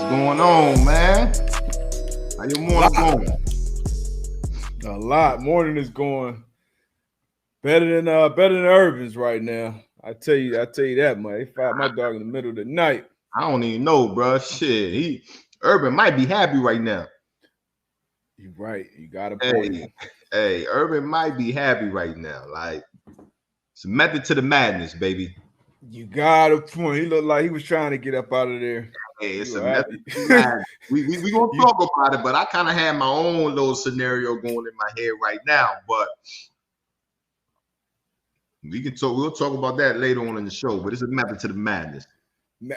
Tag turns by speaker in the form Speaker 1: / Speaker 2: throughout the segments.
Speaker 1: going on, man? How your morning going?
Speaker 2: A lot. Morning is going better than Urban's right now. I tell you that, man. They fired my dog in the middle of the night.
Speaker 1: I don't even know, bro. Shit, Urban might be happy right now.
Speaker 2: You're right. You got a point.
Speaker 1: Hey, Urban might be happy right now. Like, it's a method to the madness, baby.
Speaker 2: You got a point. He looked like he was trying to get up out of there.
Speaker 1: Hey, it's a method to the madness. We gonna talk about it, but I kind of had my own little scenario going in my head right now. But we'll talk about that later on in the show. But it's a method to the madness.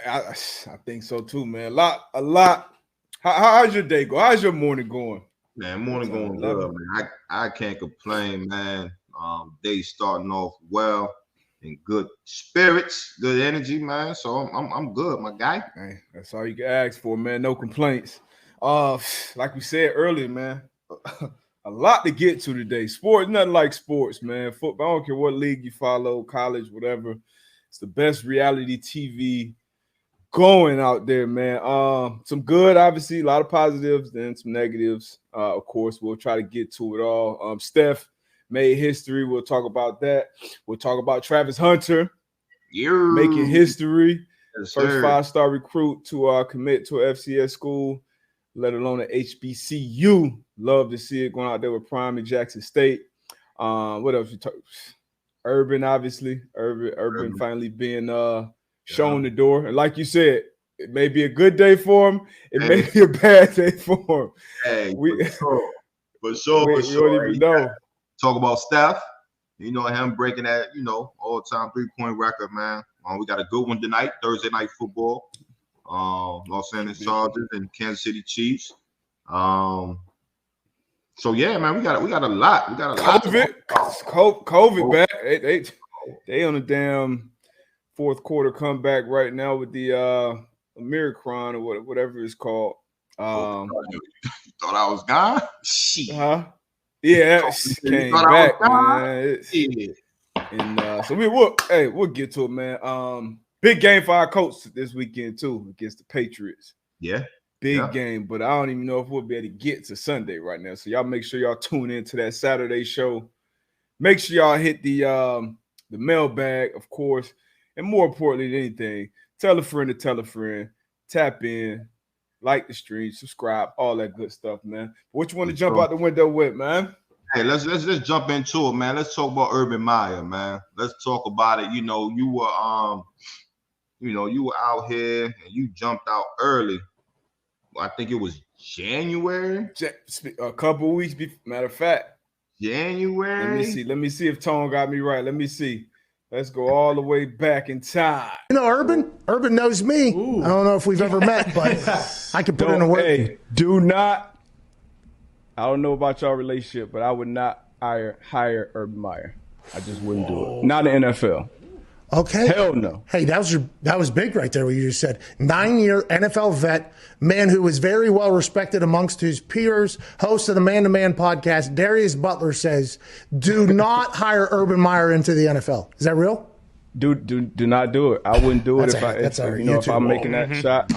Speaker 2: I think so too, man. A lot. How's your day going? How's your morning going?
Speaker 1: Man, morning going good, man. I can't complain, man. Day starting off well, in good spirits, good energy, man. So I'm good, my guy.
Speaker 2: Hey, that's all you can ask for, man. No complaints. Like we said earlier, man, a lot to get to today. Sports, nothing like sports, man. Football, I don't care what league you follow, college, whatever. It's the best reality TV going out there, man. Some good, obviously, a lot of positives, then some negatives. Of course, we'll try to get to it all. Steph made history. We'll talk about that. We'll talk about Travis Hunter making history.
Speaker 1: Yes,
Speaker 2: First
Speaker 1: sir.
Speaker 2: 5-star recruit to commit to an FCS school, let alone an HBCU. Love to see it going out there with Prime and Jackson State. What else? Urban, obviously. Urban finally being shown the door. And like you said, it may be a good day for him. It may be a bad day for him.
Speaker 1: Hey, for
Speaker 2: We
Speaker 1: sure.
Speaker 2: don't even know.
Speaker 1: Talk about Steph. You know, him breaking that, all-time 3-point record, man. We got a good one tonight, Thursday night football. Los Angeles Chargers and Kansas City Chiefs. So yeah, man, we got a lot. We got a lot.
Speaker 2: COVID back. They on a damn fourth quarter comeback right now with the Americron or whatever it's called.
Speaker 1: You thought I was gone? Shit.
Speaker 2: Huh? Yeah, came back, man. And so we'll get to it, man. Big game for our coach this weekend too against the Patriots.
Speaker 1: Yeah.
Speaker 2: Big game, but I don't even know if we'll be able to get to Sunday right now. So y'all make sure y'all tune into that Saturday show. Make sure y'all hit the mailbag, of course, and more importantly than anything, tell a friend to tell a friend. Tap in, like the stream, subscribe, all that good stuff, man. What you want to jump out the window with, man?
Speaker 1: Hey, let's just jump into it, man. Let's talk about Urban Meyer, man. Let's talk about it. You were out here and you jumped out early. I think it was January.
Speaker 2: A couple weeks before. Matter of fact,
Speaker 1: January.
Speaker 2: Let me see if Tone got me right. Let me see. Let's go all the way back in time.
Speaker 3: Urban knows me. Ooh. I don't know if we've ever met, but I can put in a word.
Speaker 2: Hey, do not. I don't know about y'all relationship, but I would not hire Urban Meyer. I just wouldn't do it. Not in the NFL.
Speaker 3: Okay.
Speaker 2: Hell no.
Speaker 3: Hey, that was big right there what you just said. 9-year NFL vet, man who is very well respected amongst his peers, host of the Man to Man podcast, Darius Butler says, do not hire Urban Meyer into the NFL. Is that real?
Speaker 2: Do not do it. I wouldn't do it if I'm making that shot.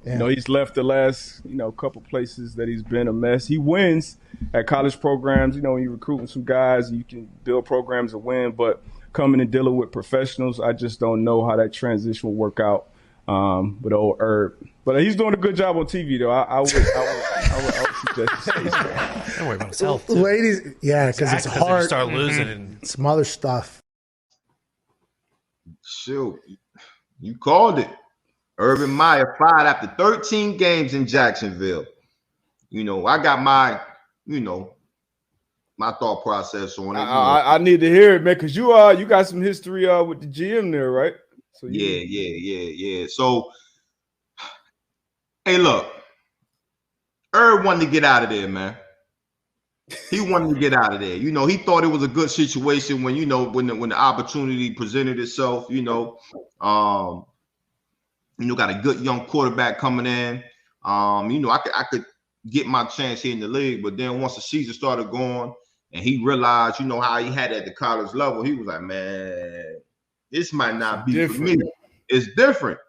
Speaker 2: He's left the last, couple places that he's been a mess. He wins at college programs. When you're recruiting some guys, you can build programs and win, but coming and dealing with professionals, I just don't know how that transition will work out with old Herb. But he's doing a good job on TV, though. I would suggest he stays there.
Speaker 4: Don't worry about his health.
Speaker 3: Ladies, because it's hard.
Speaker 4: You start losing and
Speaker 3: some other stuff.
Speaker 1: Shoot, you called it. Urban Meyer fired after 13 games in Jacksonville. I got my thought process on it.
Speaker 2: I need to hear it, man, because you got some history with the GM there, right? So
Speaker 1: yeah. So, hey, look, Herb wanted to get out of there, man. He wanted to get out of there. He thought it was a good situation when the opportunity presented itself. Got a good young quarterback coming in. I could get my chance here in the league, but then once the season started going and he realized, how he had at the college level, he was like, man, this might not be for me. It's different.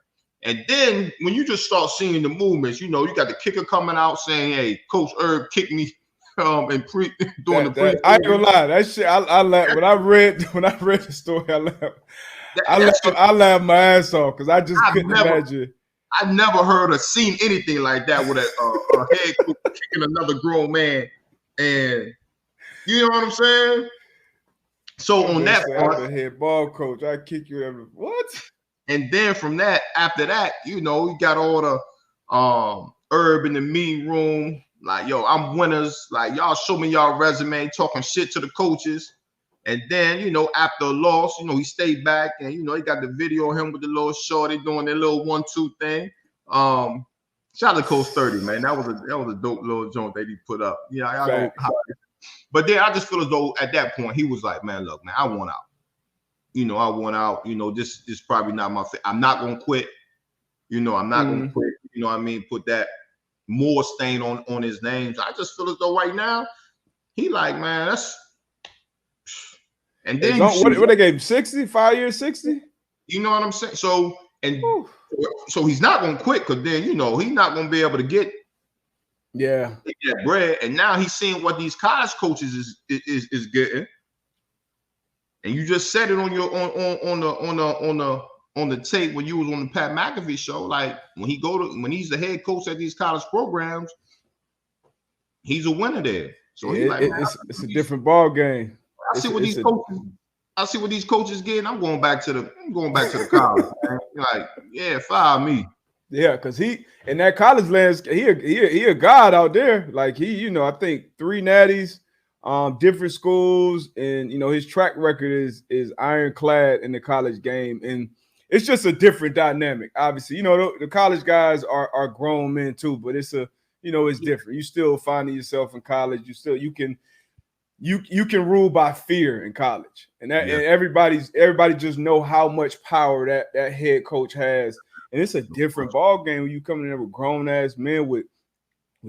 Speaker 1: And then when you just start seeing the movements, you got the kicker coming out saying, "Hey, Coach Herb kicked me." And during the
Speaker 2: I ain't gonna lie, that shit. I laughed when I read the story. I laughed my ass off because I just couldn't imagine.
Speaker 1: I never heard or seen anything like that with a head coach kicking another grown man, and you know what I'm saying. So on that part,
Speaker 2: I'm the head ball coach. I kick you every what?
Speaker 1: And then from that, after that, you got all the Herb in the meeting room, like, yo, I'm winners. Like, y'all show me y'all resume, talking shit to the coaches. And then, after a loss, he stayed back and, he got the video of him with the little shorty doing their little 1-2 thing. Shout out to Coach 30, man. That was a dope little joint that he put up. But then I just feel as though at that point he was like, man, look, man, I want out. I want out. This is probably not my fit. I'm not gonna quit. I'm not gonna quit. You know what I mean? Put that more stain on his name. I just feel as though right now he like, man, that's. And then
Speaker 2: what they gave him 60, 5 years, 60.
Speaker 1: You know what I'm saying? So he's not gonna quit because then he's not gonna be able to get that bread. And now he's seeing what these college coaches is getting. And you just said it on your on the tape when you was on the Pat McAfee show. Like when he's the head coach at these college programs, he's a winner there. So
Speaker 2: it's a different ball game.
Speaker 1: I see what these coaches getting. I'm going back to the college. Man. Like, yeah, fire me.
Speaker 2: Yeah, because he in that college landscape, he a god out there. Like I think 3 natties, different schools, and his track record is ironclad in the college game, and it's just a different dynamic. Obviously, the college guys are grown men too, but it's it's different. You still finding yourself in college. You can rule by fear in college, and everybody just know how much power that head coach has, and it's a different ball game when you come in there with grown ass men with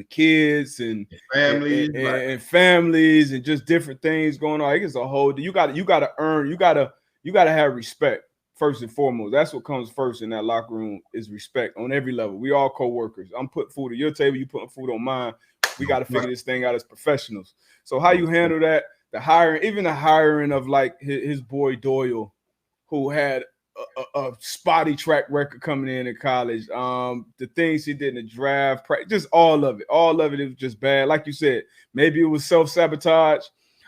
Speaker 2: kids and families and families and just different things going on. It's a whole. You got to earn. You got to have respect first and foremost. That's what comes first in that locker room is respect on every level. We all co-workers. I'm putting food at your table. You putting food on mine. We got to figure this thing out as professionals. So how you handle that, the hiring of like his boy Doyle, who had a spotty track record coming in college, the things he did in the draft, just all of it was just bad. Like you said, maybe it was self-sabotage.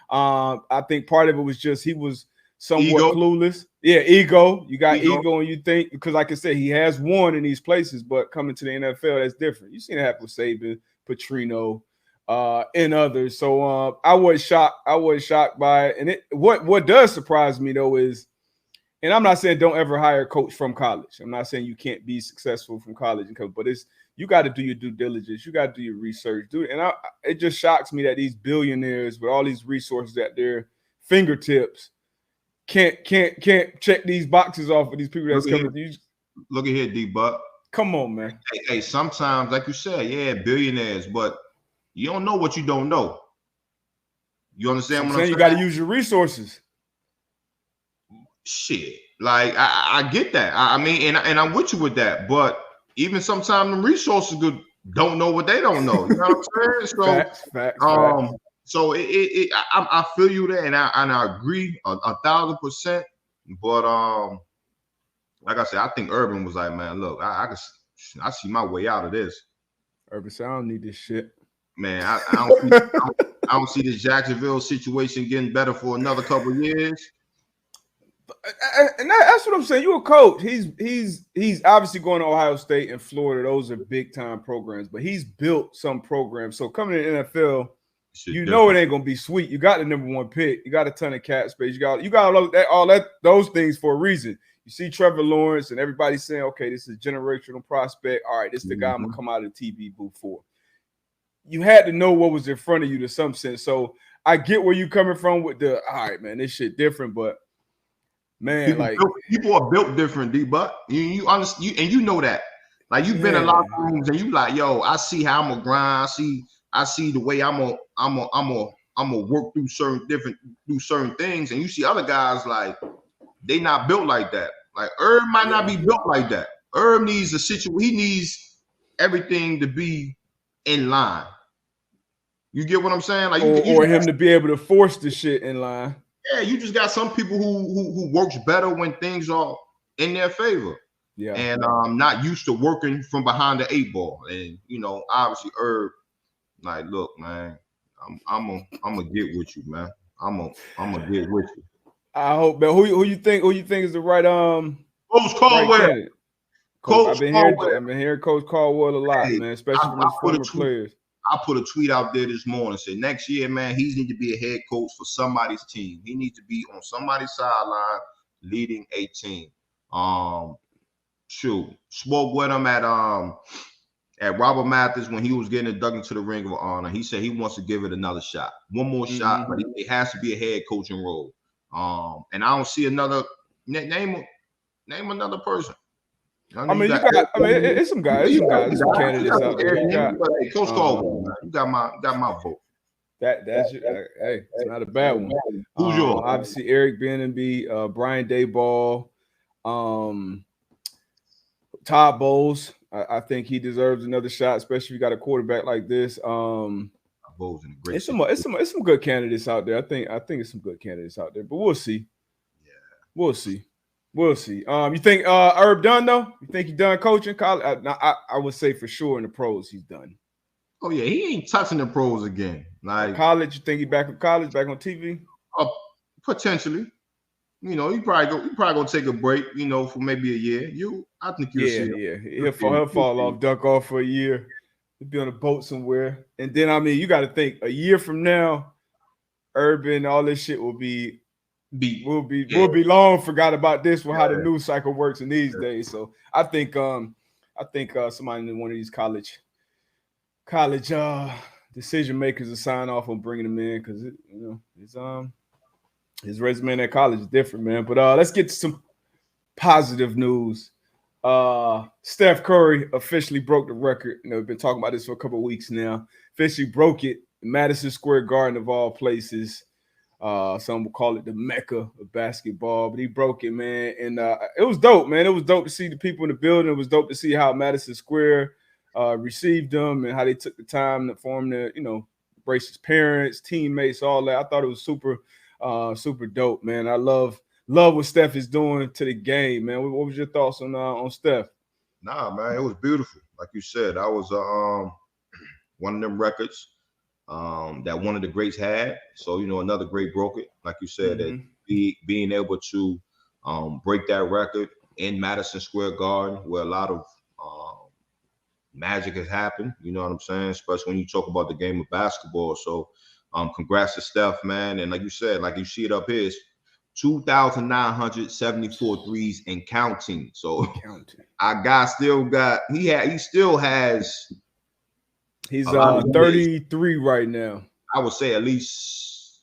Speaker 2: I think part of it was just he was somewhat clueless. Yeah, ego. You got ego and you think, because like I said, he has won in these places, but coming to the NFL, that's different. You seen it happen with Saban, Petrino, and others. So I was shocked by it. And what does surprise me though is, and I'm not saying don't ever hire a coach from college. I'm not saying you can't be successful from college, but you got to do your due diligence. You got to do your research. It just shocks me that these billionaires with all these resources at their fingertips can't check these boxes off with these people that's coming to you.
Speaker 1: Look at here, D-Buck.
Speaker 2: Come on, man.
Speaker 1: Hey, sometimes, like you said, yeah, billionaires, but you don't know what you don't know. You understand what I'm saying?
Speaker 2: You got to use your resources.
Speaker 1: Shit, like I get that. I mean, and I'm with you with that. But even sometimes the resources don't know what they don't know. You know what I'm saying? So,
Speaker 2: facts.
Speaker 1: So I feel you there, and I agree 1,000%. But like I said, I think Urban was like, man, look, I see my way out of this.
Speaker 2: Urban said, I don't need this shit.
Speaker 1: Man, I don't see this Jacksonville situation getting better for another couple of years.
Speaker 2: And that's what I'm saying. You're a coach. He's obviously going to Ohio State and Florida. Those are big time programs, but he's built some programs. So coming to the NFL, it ain't gonna be sweet. You got the number 1 pick. You got a ton of cap space. You got all those things for a reason. You see Trevor Lawrence and everybody saying, okay, this is a generational prospect. All right, this is the guy I'm gonna come out of the TV booth for. You had to know what was in front of you to some sense. So I get where you coming from with all right, man, this shit different, but man,
Speaker 1: people are built different, D-Buck. You understand, and you know that. Like you've been in locker rooms and you like, yo, I see how I'm gonna grind. I see the way I'm gonna work through certain things, and you see other guys like they not built like that. Like Herb might not be built like that. Herb needs a situation. He needs everything to be in line. You get what I'm saying? Like
Speaker 2: or him to be able to force the shit in line.
Speaker 1: Yeah, you just got some people who works better when things are in their favor.
Speaker 2: Yeah,
Speaker 1: and not used to working from behind the 8 ball. And obviously Herb, like, look, man, I'm gonna get with you, man. I'm gonna get with you.
Speaker 2: I hope, man. Who you think is the right
Speaker 1: Coach Caldwell?
Speaker 2: Right Coach, I've been hearing Coach Caldwell a lot, man, especially from his former players.
Speaker 1: I put a tweet out there this morning, said next year, man, he needs to be a head coach for somebody's team. He needs to be on somebody's sideline leading a team. Spoke with him at Robert Mathis when he was getting inducted into the Ring of Honor. He said he wants to give it another shot, one more shot, but it has to be a head coaching role. And I don't see another name another person.
Speaker 2: It's some guys. There's some candidates out there.
Speaker 1: Coach Caldwell, man, you got my vote.
Speaker 2: That's hey, it's not a bad one.
Speaker 1: Who's yours?
Speaker 2: Obviously, Eric Bieniemy, Brian Daboll, Todd Bowles. I think he deserves another shot, especially if you got a quarterback like this.
Speaker 1: Bowles in a great.
Speaker 2: It's some good candidates out there. I think it's some good candidates out there, but we'll see.
Speaker 1: Yeah,
Speaker 2: we'll see. You think Herb done though? You think he done coaching college? I would say for sure in the pros he's done.
Speaker 1: Oh yeah, he ain't touching the pros again. Like
Speaker 2: college, you think he back in college, back on TV?
Speaker 1: Potentially. He probably gonna take a break. For maybe a year. I think you'll see.
Speaker 2: Yeah. He'll fall off, duck off for a year. He'll be on a boat somewhere, and then you got to think a year from now, Urban, all this shit will be. We'll be long forgot about this for how the news cycle works in these days. So I think somebody in one of these college decision makers will sign off on bringing him in because his resume in that college is different, man. But let's get to some positive news. Steph Curry officially broke the record. We've been talking about this for a couple of weeks now. Officially broke it in Madison Square Garden of all places. Some will call it the Mecca of basketball, but he broke it, man. And it was dope, man. It was dope to see the people in the building. It was dope to see how Madison Square received him and how they took the time for him to, embrace his parents, teammates, all that. I thought it was super dope, man. I love what Steph is doing to the game, man. What was your thoughts on Steph?
Speaker 1: Nah, man, it was beautiful. Like you said, I was one of them records that one of the greats had. So, another great broke it. Like you said, that being able to break that record in Madison Square Garden where a lot of magic has happened, you know what I'm saying? Especially when you talk about the game of basketball. So congrats to Steph, man. And like you said, like you see it up here, 2,974 threes and counting. So our guy he still has.
Speaker 2: He's 33 right now.
Speaker 1: I would say at least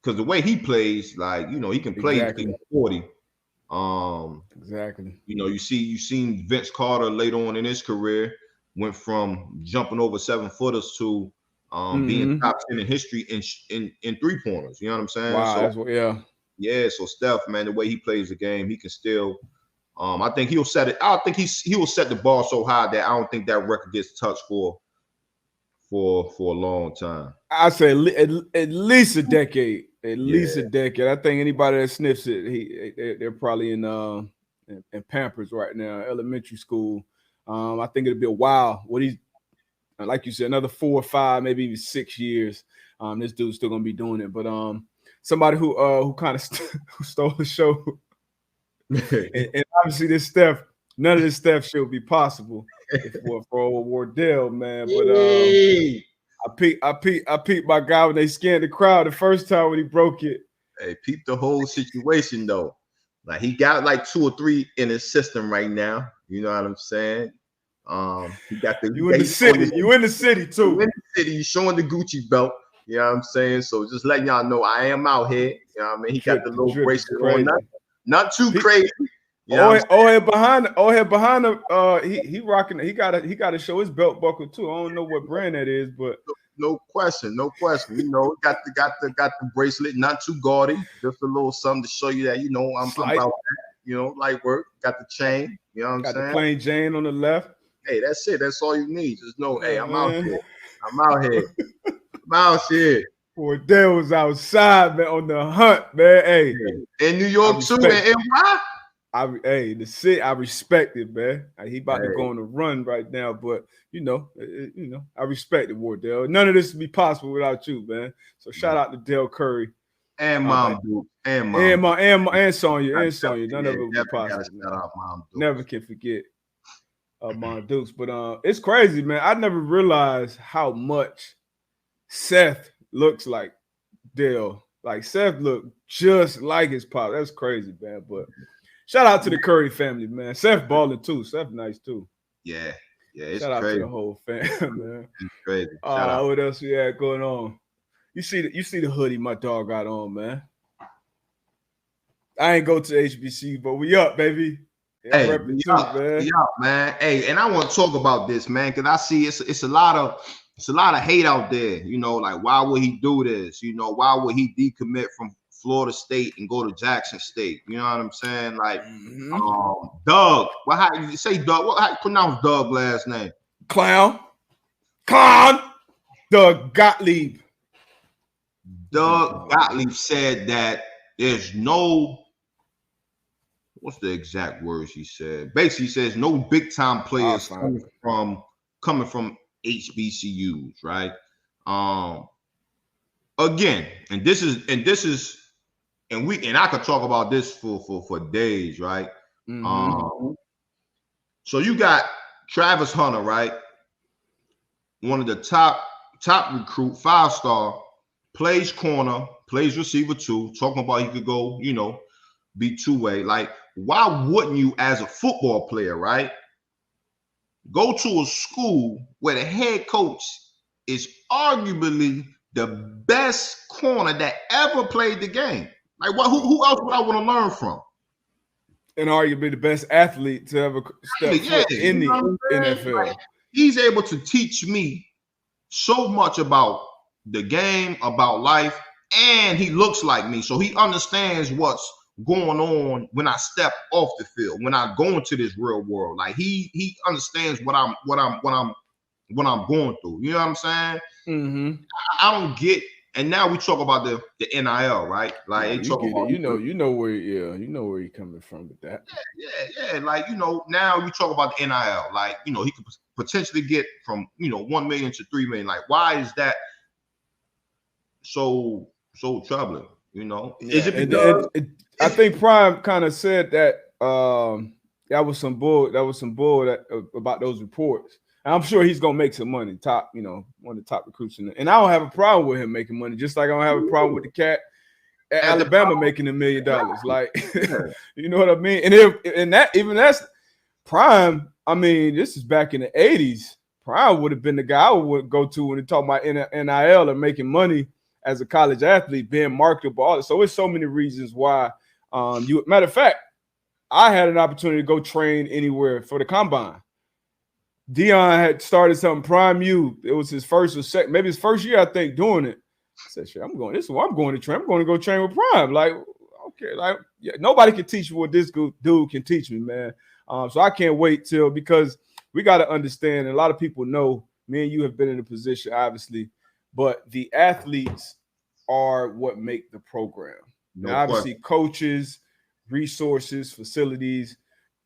Speaker 1: because the way he plays, like, he can play
Speaker 2: exactly.
Speaker 1: 40.
Speaker 2: Exactly.
Speaker 1: You seen Vince Carter later on in his career went from jumping over 7-footers to being top 10 in history in 3-pointers. You know what I'm saying?
Speaker 2: Wow.
Speaker 1: So, yeah. So Steph, man, the way he plays the game, he can still. I think he'll set it. I think he will set the bar so high that I don't think that record gets touched for a long time.
Speaker 2: I say at least a decade. At least a decade. I think anybody that sniffs it, they're probably in Pampers right now, elementary school. I think it'll be a while. Like you said, another 4 or 5, maybe even 6 years. This dude's still gonna be doing it. But somebody who kind of who stole the show, and obviously this Steph. None of this Steph shit would be possible for old Wardell, man. But I peeped my guy when they scanned the crowd the first time when he broke it.
Speaker 1: Hey, peep the whole situation though. Like he got like 2 or 3 in his system right now. You know what I'm saying? He got the
Speaker 2: you in the city. You in the city too.
Speaker 1: You in the city. He's showing the Gucci belt. You know what I'm saying? So just letting y'all know I am out here. You know what I mean? He got the little bracelet on. Not too crazy.
Speaker 2: Behind him, he rocking. He gotta show his belt buckle too. I don't know what brand that is, but
Speaker 1: no question. Got the bracelet, not too gaudy, just a little something to show you that I'm about that. You know, light work. Got the chain. You know what I'm
Speaker 2: Got
Speaker 1: saying?
Speaker 2: the plain Jane on the left.
Speaker 1: Hey, that's it. That's all you need. Just know, hey, I'm out
Speaker 2: Man.
Speaker 1: here. I'm out here. I'm out here.
Speaker 2: Boy, Dale was outside, man, on the hunt, man. Hey,
Speaker 1: in New York too, and NY.
Speaker 2: The city, I respect it, man. He about to go on a run right now, but I respect it, Wardell. None of this would be possible without you, man. So shout out to Dale Curry
Speaker 1: and Mom Duke and
Speaker 2: Sonya and Sonya. None of it would be possible.
Speaker 1: Shout out Mom Duke.
Speaker 2: Never can forget Mom Dukes, but it's crazy, man. I never realized how much Seth looks like Dale. Like Seth looked just like his pop. That's crazy, man. But shout out to the Curry family, man. Seth balling too. Seth nice too.
Speaker 1: Yeah. It's
Speaker 2: shout
Speaker 1: crazy.
Speaker 2: out to the whole fam, man.
Speaker 1: It's crazy. Shout out.
Speaker 2: What else we had going on? You see the hoodie my dog got on, man. I ain't go to HBC, but we up, baby.
Speaker 1: Hey, we up, man. Hey, and I want to talk about this, man, because I see it's a lot of hate out there. You know, like why would he do this? You know, why would he decommit from Florida State and go to Jackson State? You know what I'm saying? Like, Doug. How you say Doug? How you pronounce Doug last name?
Speaker 2: Doug Gottlieb.
Speaker 1: Doug Gottlieb said that there's no. What's the exact words he said? Basically, he says no big time players coming from HBCUs, right? Again, and I could talk about this for days, right? So you got Travis Hunter, right? One of the top recruit, 5-star, plays corner, plays receiver too. Talking about he could go, be two-way. Like, why wouldn't you, as a football player, right, go to a school where the head coach is arguably the best corner that ever played the game? Like, who else would I want to learn from?
Speaker 2: And arguably the best athlete to ever step foot in the NFL.
Speaker 1: Like, he's able to teach me so much about the game, about life, and he looks like me, so he understands what's going on when I step off the field, when I go into this real world. Like he understands what I'm going through. You know what I'm saying?
Speaker 2: Mm-hmm.
Speaker 1: I don't get. And now we talk about the NIL, right? Like they talk about,
Speaker 2: you know where he's coming from with that.
Speaker 1: Yeah. Like now we talk about the NIL. Like he could potentially get from 1 million to 3 million. Like why is that so troubling? Is it because
Speaker 2: I think Prime kind of said that that was some bull about those reports. And I'm sure he's gonna make some money. Top, one of the top recruits and I don't have a problem with him making money. Just like I don't have a problem with the cat at Alabama making $1 million. Like, you know what I mean? And that's Prime. I mean, this is back in the 80s. Prime would have been the guy I would go to when they talk about NIL and making money as a college athlete, being marketable. So it's so many reasons why. Matter of fact, I had an opportunity to go train anywhere for the combine. Dion had started something, Prime U. It was his first or second, maybe his first year, I think, doing it. I said, "Shit, this is what I'm going to train. I'm going to go train with Prime." Like, okay, like nobody can teach me what this dude can teach me, man. So I can't wait because we got to understand. And a lot of people know me and you have been in a position, obviously, but the athletes are what make the program. Now, obviously, coaches, resources, facilities,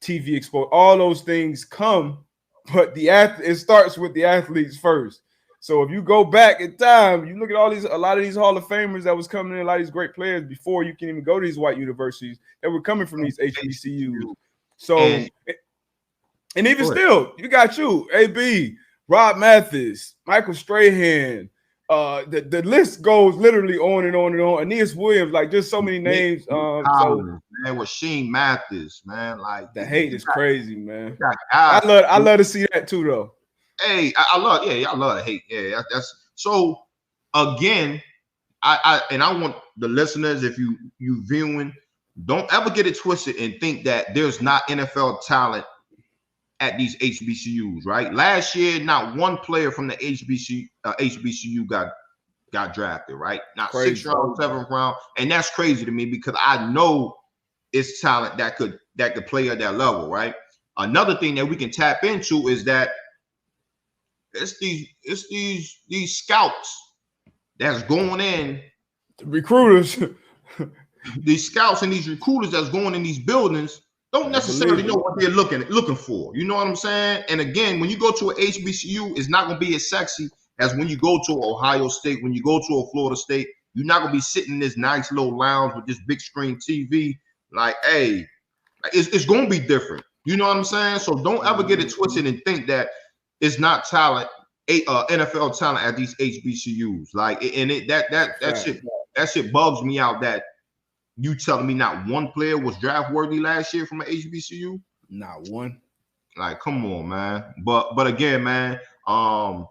Speaker 2: TV exposure, all those things come. But it starts with the athletes first. So if you go back in time, you look at a lot of these Hall of Famers that was coming in, a lot of these great players before you can even go to these white universities that were coming from these HBCUs. So, and even still, you got AB, Rob Mathis, Michael Strahan. The list goes literally on and on and on. Aeneas Williams, like just so many names.
Speaker 1: Rasheem Mathis, man. Like
Speaker 2: the hate is crazy, man. I love to see that too, though.
Speaker 1: Hey, I love the hate. Yeah, that's so. Again, I want the listeners, if you viewing, don't ever get it twisted and think that there's not NFL talent at these HBCUs, right? Last year, not one player from the HBCU got drafted, right? Not crazy. 6th round, 7th round, and that's crazy to me because I know it's talent that could that could play at that level, right? Another thing that we can tap into is that it's these scouts that's going in,
Speaker 2: The recruiters.
Speaker 1: these scouts and these recruiters that's going in these buildings don't necessarily know what they're looking for. You know what I'm saying? And again, when you go to an HBCU, it's not going to be as sexy as when you go to Ohio State, when you go to a Florida State. You're not going to be sitting in this nice little lounge with this big screen TV. Like, hey, it's going to be different. You know what I'm saying? So don't ever get it twisted and think that it's not talent, NFL talent at these HBCUs. Like, and that shit bugs me out that you telling me not one player was draft worthy last year from an HBCU?
Speaker 2: Not one.
Speaker 1: Like, come on, man. But again, man, I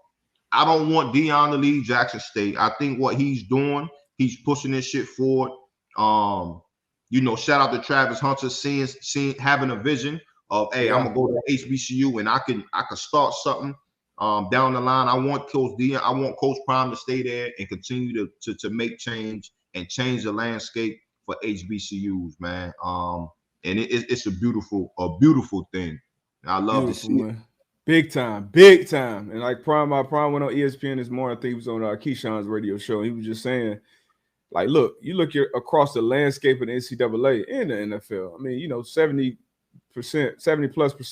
Speaker 1: don't want Deion to leave Jackson State. I think what he's doing, he's pushing this shit forward. Shout out to Travis Hunter, seeing having a vision of, hey, I'm gonna go to HBCU and I can start something down the line. I want Coach Deion, I want Coach Prime to stay there and continue to make change and change the landscape for HBCUs, man. And it's a beautiful thing. I love to see it.
Speaker 2: Big time. And like Prime went on ESPN this morning. I think he was on Keyshawn's radio show. He was just saying, like, look, you look across the landscape of the NCAA and the NFL. I mean, 70+%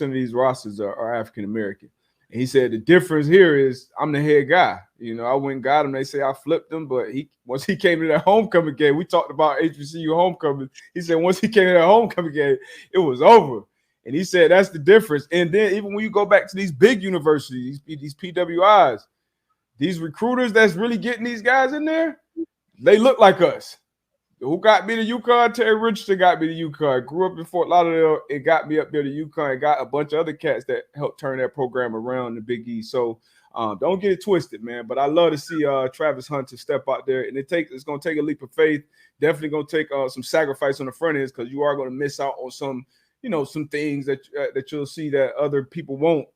Speaker 2: of these rosters are African American. And he said the difference here is I'm the head guy. I went and got him. They say I flipped him, but once he came to that homecoming game, we talked about HBCU homecoming. He said once he came to that homecoming game, it was over. And he said that's the difference. And then even when you go back to these big universities, these PWIs, these recruiters that's really getting these guys in there, they look like us. Who got me to UConn? Terry Richardson got me to UConn. Grew up in Fort Lauderdale and got me up there to UConn and got a bunch of other cats that helped turn that program around in the Big East. So don't get it twisted, man. But I love to see Travis Hunter step out there. And it's going to take a leap of faith. Definitely going to take some sacrifice on the front end because you are going to miss out on some things that you'll see that other people won't.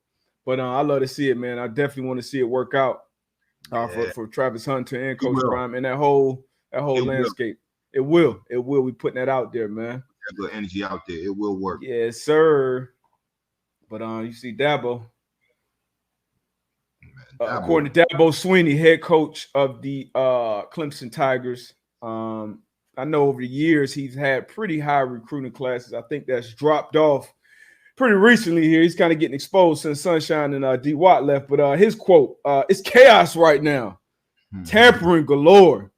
Speaker 2: But I love to see it, man. I definitely want to see it work out for Travis Hunter and Coach Prime and that whole landscape. It will. We putting that out there, man.
Speaker 1: Good energy out there. It will work.
Speaker 2: Yes, sir. But you see Dabo. According to Dabo Swinney, head coach of the Clemson Tigers, I know over the years he's had pretty high recruiting classes. I think that's dropped off pretty recently here. He's kind of getting exposed since Sunshine and D. Watt left. But his quote, it's chaos right now. Tampering galore.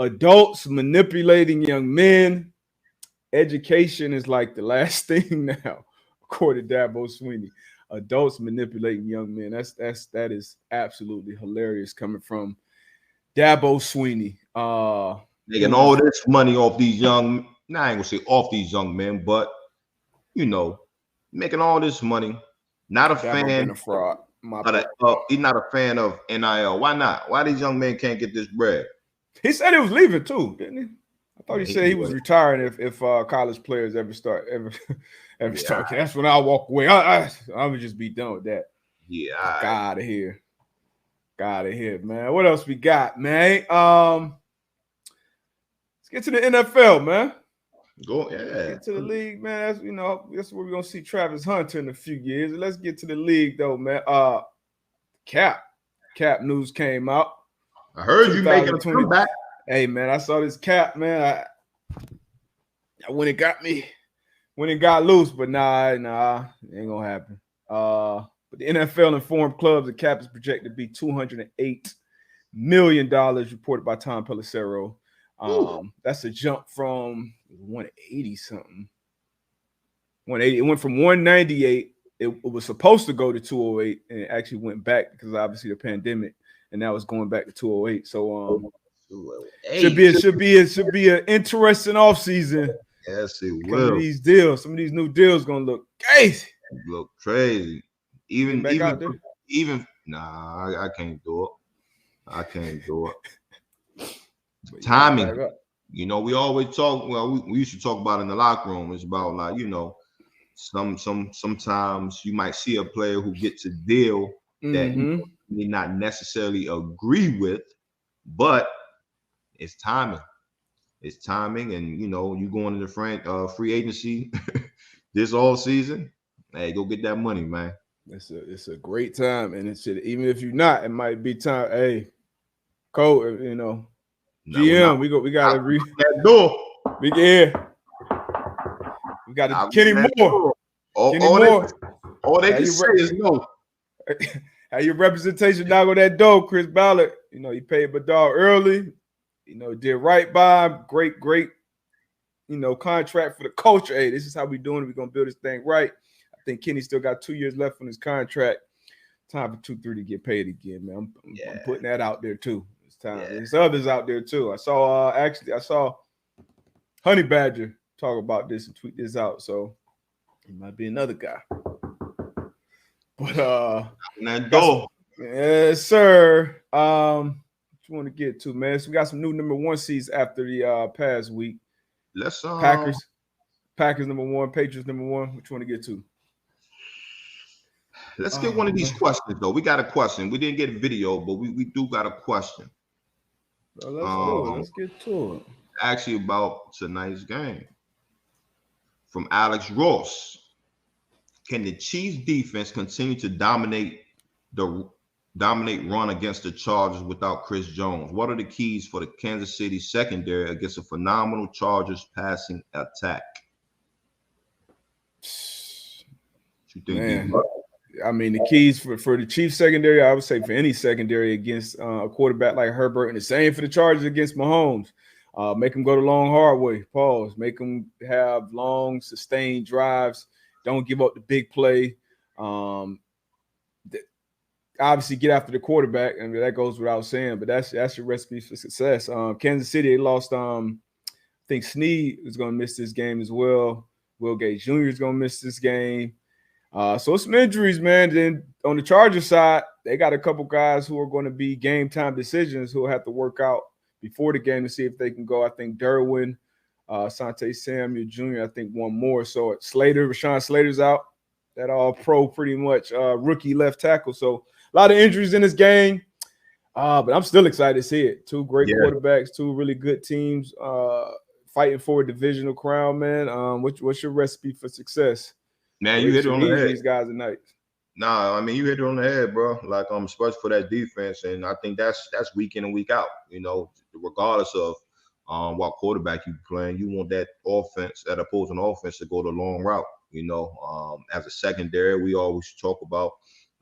Speaker 2: Adults manipulating young men. Education is like the last thing now, according to Dabo Swinney. Adults manipulating young men. That is absolutely hilarious coming from Dabo Swinney.
Speaker 1: Making all this money off these young, I ain't gonna say off these young men, but making all this money. Not a fan.
Speaker 2: Fraud.
Speaker 1: He's not a fan of NIL. Why not? Why these young men can't get this bread?
Speaker 2: He said he was leaving too, didn't he? I thought he said he was retiring if college players ever start. That's when I walk away. I would just be done with that.
Speaker 1: Yeah,
Speaker 2: out of here, man. What else we got, man? Let's get to the NFL, man. Get to the league, man. That's where we're gonna see Travis Hunter in a few years. Let's get to the league, though, man. Cap news came out.
Speaker 1: I heard you making a comeback.
Speaker 2: Hey, man, I saw this Cap, man. When it got loose, but nah, it ain't gonna happen. But the NFL informed clubs the Cap is projected to be $208 million, reported by Tom Pelissero. That's a jump from 180 something. 180. It went from 198. It was supposed to go to 208, and it actually went back because obviously the pandemic. And now it's going back to 208. So should be an interesting offseason.
Speaker 1: Yes, it will.
Speaker 2: Some of these new deals gonna look crazy.
Speaker 1: Look crazy. Even
Speaker 2: I can't
Speaker 1: do it. I can't do it. Timing. We always talk. Well, we used to talk about in the locker room. It's about like sometimes you might see a player who gets a deal that you may not necessarily agree with, but it's timing. It's timing, and you going into free agency. this all season, hey, go get that money, man.
Speaker 2: It's a great time, and it's even if you're not, it might be time. Hey, coach, GM, we gotta
Speaker 1: that door.
Speaker 2: We got to Kenny Moore. Kenny Moore.
Speaker 1: All they can say is no.
Speaker 2: How your representation knock on that door, Chris Ballard. He paid Bedard early. Did right by him. Great, contract for the culture. Hey, this is how we doing it. We're gonna build this thing right. I think Kenny still got 2 years left on his contract. Time for 2-3 to get paid again, man. I'm putting that out there too. It's time. There's others out there too. I saw Honey Badger talk about this and tweet this out. So he might be another guy. But yes, sir. What you want to get to, man? So we got some new number 1 seeds after the past week.
Speaker 1: Let's
Speaker 2: Packers number 1, Patriots number 1. What you want to get to?
Speaker 1: Let's get one of these questions though. We got a question. We didn't get a video, but we do got a question.
Speaker 2: Well, let's get to it.
Speaker 1: Actually about tonight's game. From Alex Ross. Can the Chiefs defense continue to dominate run against the Chargers without Chris Jones? What are the keys for the Kansas City secondary against a phenomenal Chargers passing attack?
Speaker 2: You think? I mean, the keys for the Chiefs secondary, I would say for any secondary against a quarterback like Herbert, and the same for the Chargers against Mahomes. Make them go the long, hard way. Pause. Make them have long, sustained drives. Don't give up the big play. Obviously, get after the quarterback. I mean, that goes without saying, but that's your recipe for success. Kansas City, they lost. I think Snead is going to miss this game as well. Will Gates Jr. is going to miss this game. So some injuries, man. Then on the Chargers side, they got a couple guys who are going to be game time decisions who will have to work out before the game to see if they can go. I think Derwin, Sante Samuel Jr., I think one more. So Rashawn Slater's out. That all pro pretty much rookie left tackle. So a lot of injuries in this game. But I'm still excited to see it. 2 great quarterbacks, 2 really good teams fighting for a divisional crown, man. What's your recipe for success?
Speaker 1: Man, you hit it on the head.
Speaker 2: These guys tonight.
Speaker 1: Nah, I mean, you hit it on the head, bro. Like, especially for that defense, and I think that's week in and week out. Regardless of what quarterback you playing, you want that offense, that opposing offense, to go the long route. As a secondary, we always talk about,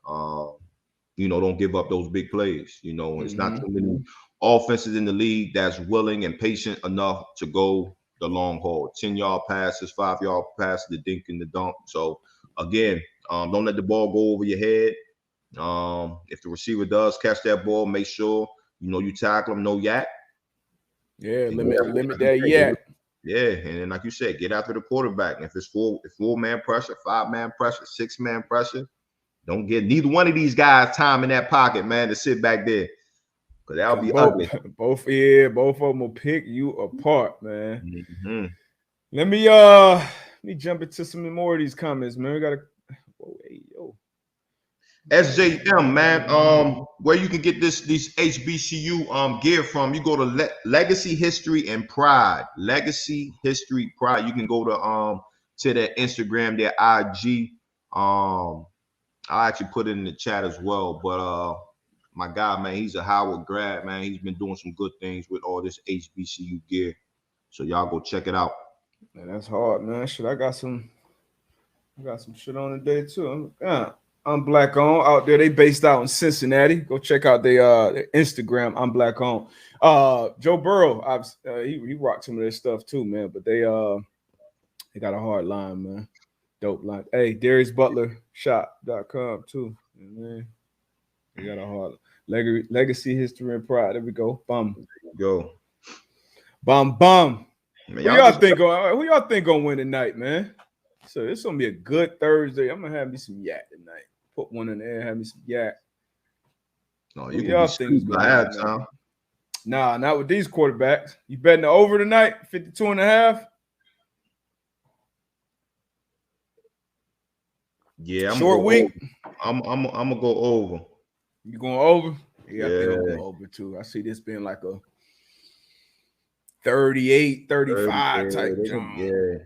Speaker 1: don't give up those big plays. It's not too many offenses in the league that's willing and patient enough to go the long haul, 10-yard passes, 5-yard passes, the dink and the dunk. So again, don't let the ball go over your head. If the receiver does catch that ball, make sure you tackle him, no yak.
Speaker 2: Yeah, limit that yak.
Speaker 1: Yeah, and then like you said, get after the quarterback. And if it's 4-man pressure, 5-man pressure, 6-man pressure, don't get neither one of these guys time in that pocket, man, to sit back there. Because that'll be ugly.
Speaker 2: Both of them will pick you apart, man.
Speaker 1: Mm-hmm.
Speaker 2: Let me jump into some more of these comments, man. We gotta
Speaker 1: SJM, man. Where you can get these HBCU gear from, you go to Legacy History and Pride. Legacy History Pride. You can go to their Instagram, their IG. I'll actually put it in the chat as well. But my guy, man, he's a Howard grad, man. He's been doing some good things with all this HBCU gear. So y'all go check it out.
Speaker 2: Man, that's hard, man. Shit, I got some shit on today too. I'm Black On out there. They based out in Cincinnati. Go check out their Instagram. I'm Black On. Joe Burrow, he rocked some of their stuff too, man. But they got a hard line, man. Dope line. Hey, Darius Butler shop.com too. Man, they got a hard Legacy History and Pride. There we go. Bum.
Speaker 1: Go.
Speaker 2: Bum. Man, who y'all think gonna win tonight, man? So it's gonna be a good Thursday. I'm gonna have me some yak tonight. Put one in there, have me some yak.
Speaker 1: No, y'all think halftime.
Speaker 2: Nah, not with these quarterbacks. You betting the over tonight, 52.5?
Speaker 1: Yeah,
Speaker 2: short week.
Speaker 1: I'm gonna go over.
Speaker 2: You going over? Yeah, I think I'm going over too. I see this being like a 38, 35 type jump.
Speaker 1: Yeah.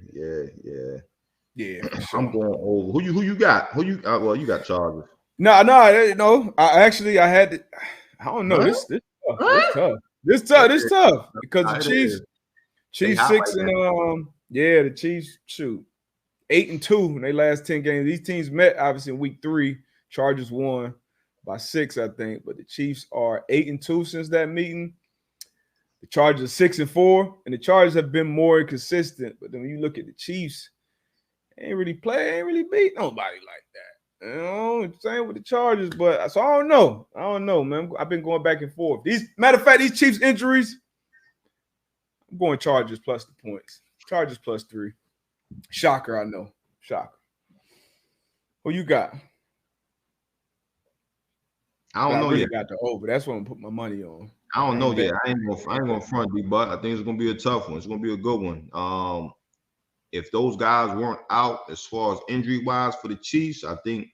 Speaker 2: Yeah, for sure.
Speaker 1: I'm going over. Who you got? Well, you got Chargers.
Speaker 2: No. I had to. I don't know.
Speaker 1: Huh?
Speaker 2: This tough.
Speaker 1: Huh?
Speaker 2: This tough because the Chiefs
Speaker 1: They hot
Speaker 2: 6
Speaker 1: right
Speaker 2: and the Chiefs 8-2 in their last 10 games. These teams met obviously in week 3. Chargers won by 6, I think, but the Chiefs are 8-2 since that meeting. The Chargers are 6-4, and the Chargers have been more inconsistent. But then when you look at the Chiefs, they ain't really beat nobody like that. You know, same with the Chargers, but so I don't know, man. I've been going back and forth. Matter of fact, these Chiefs injuries, I'm going Chargers plus the points. Chargers plus 3. Shocker, I know. Shocker. Who you got?
Speaker 1: I don't know yet.
Speaker 2: Got the over. That's what I'm putting my money on.
Speaker 1: I don't know yet. I ain't gonna front D, but I think it's gonna be a tough one. It's gonna be a good one. If those guys weren't out as far as injury wise for the Chiefs, I think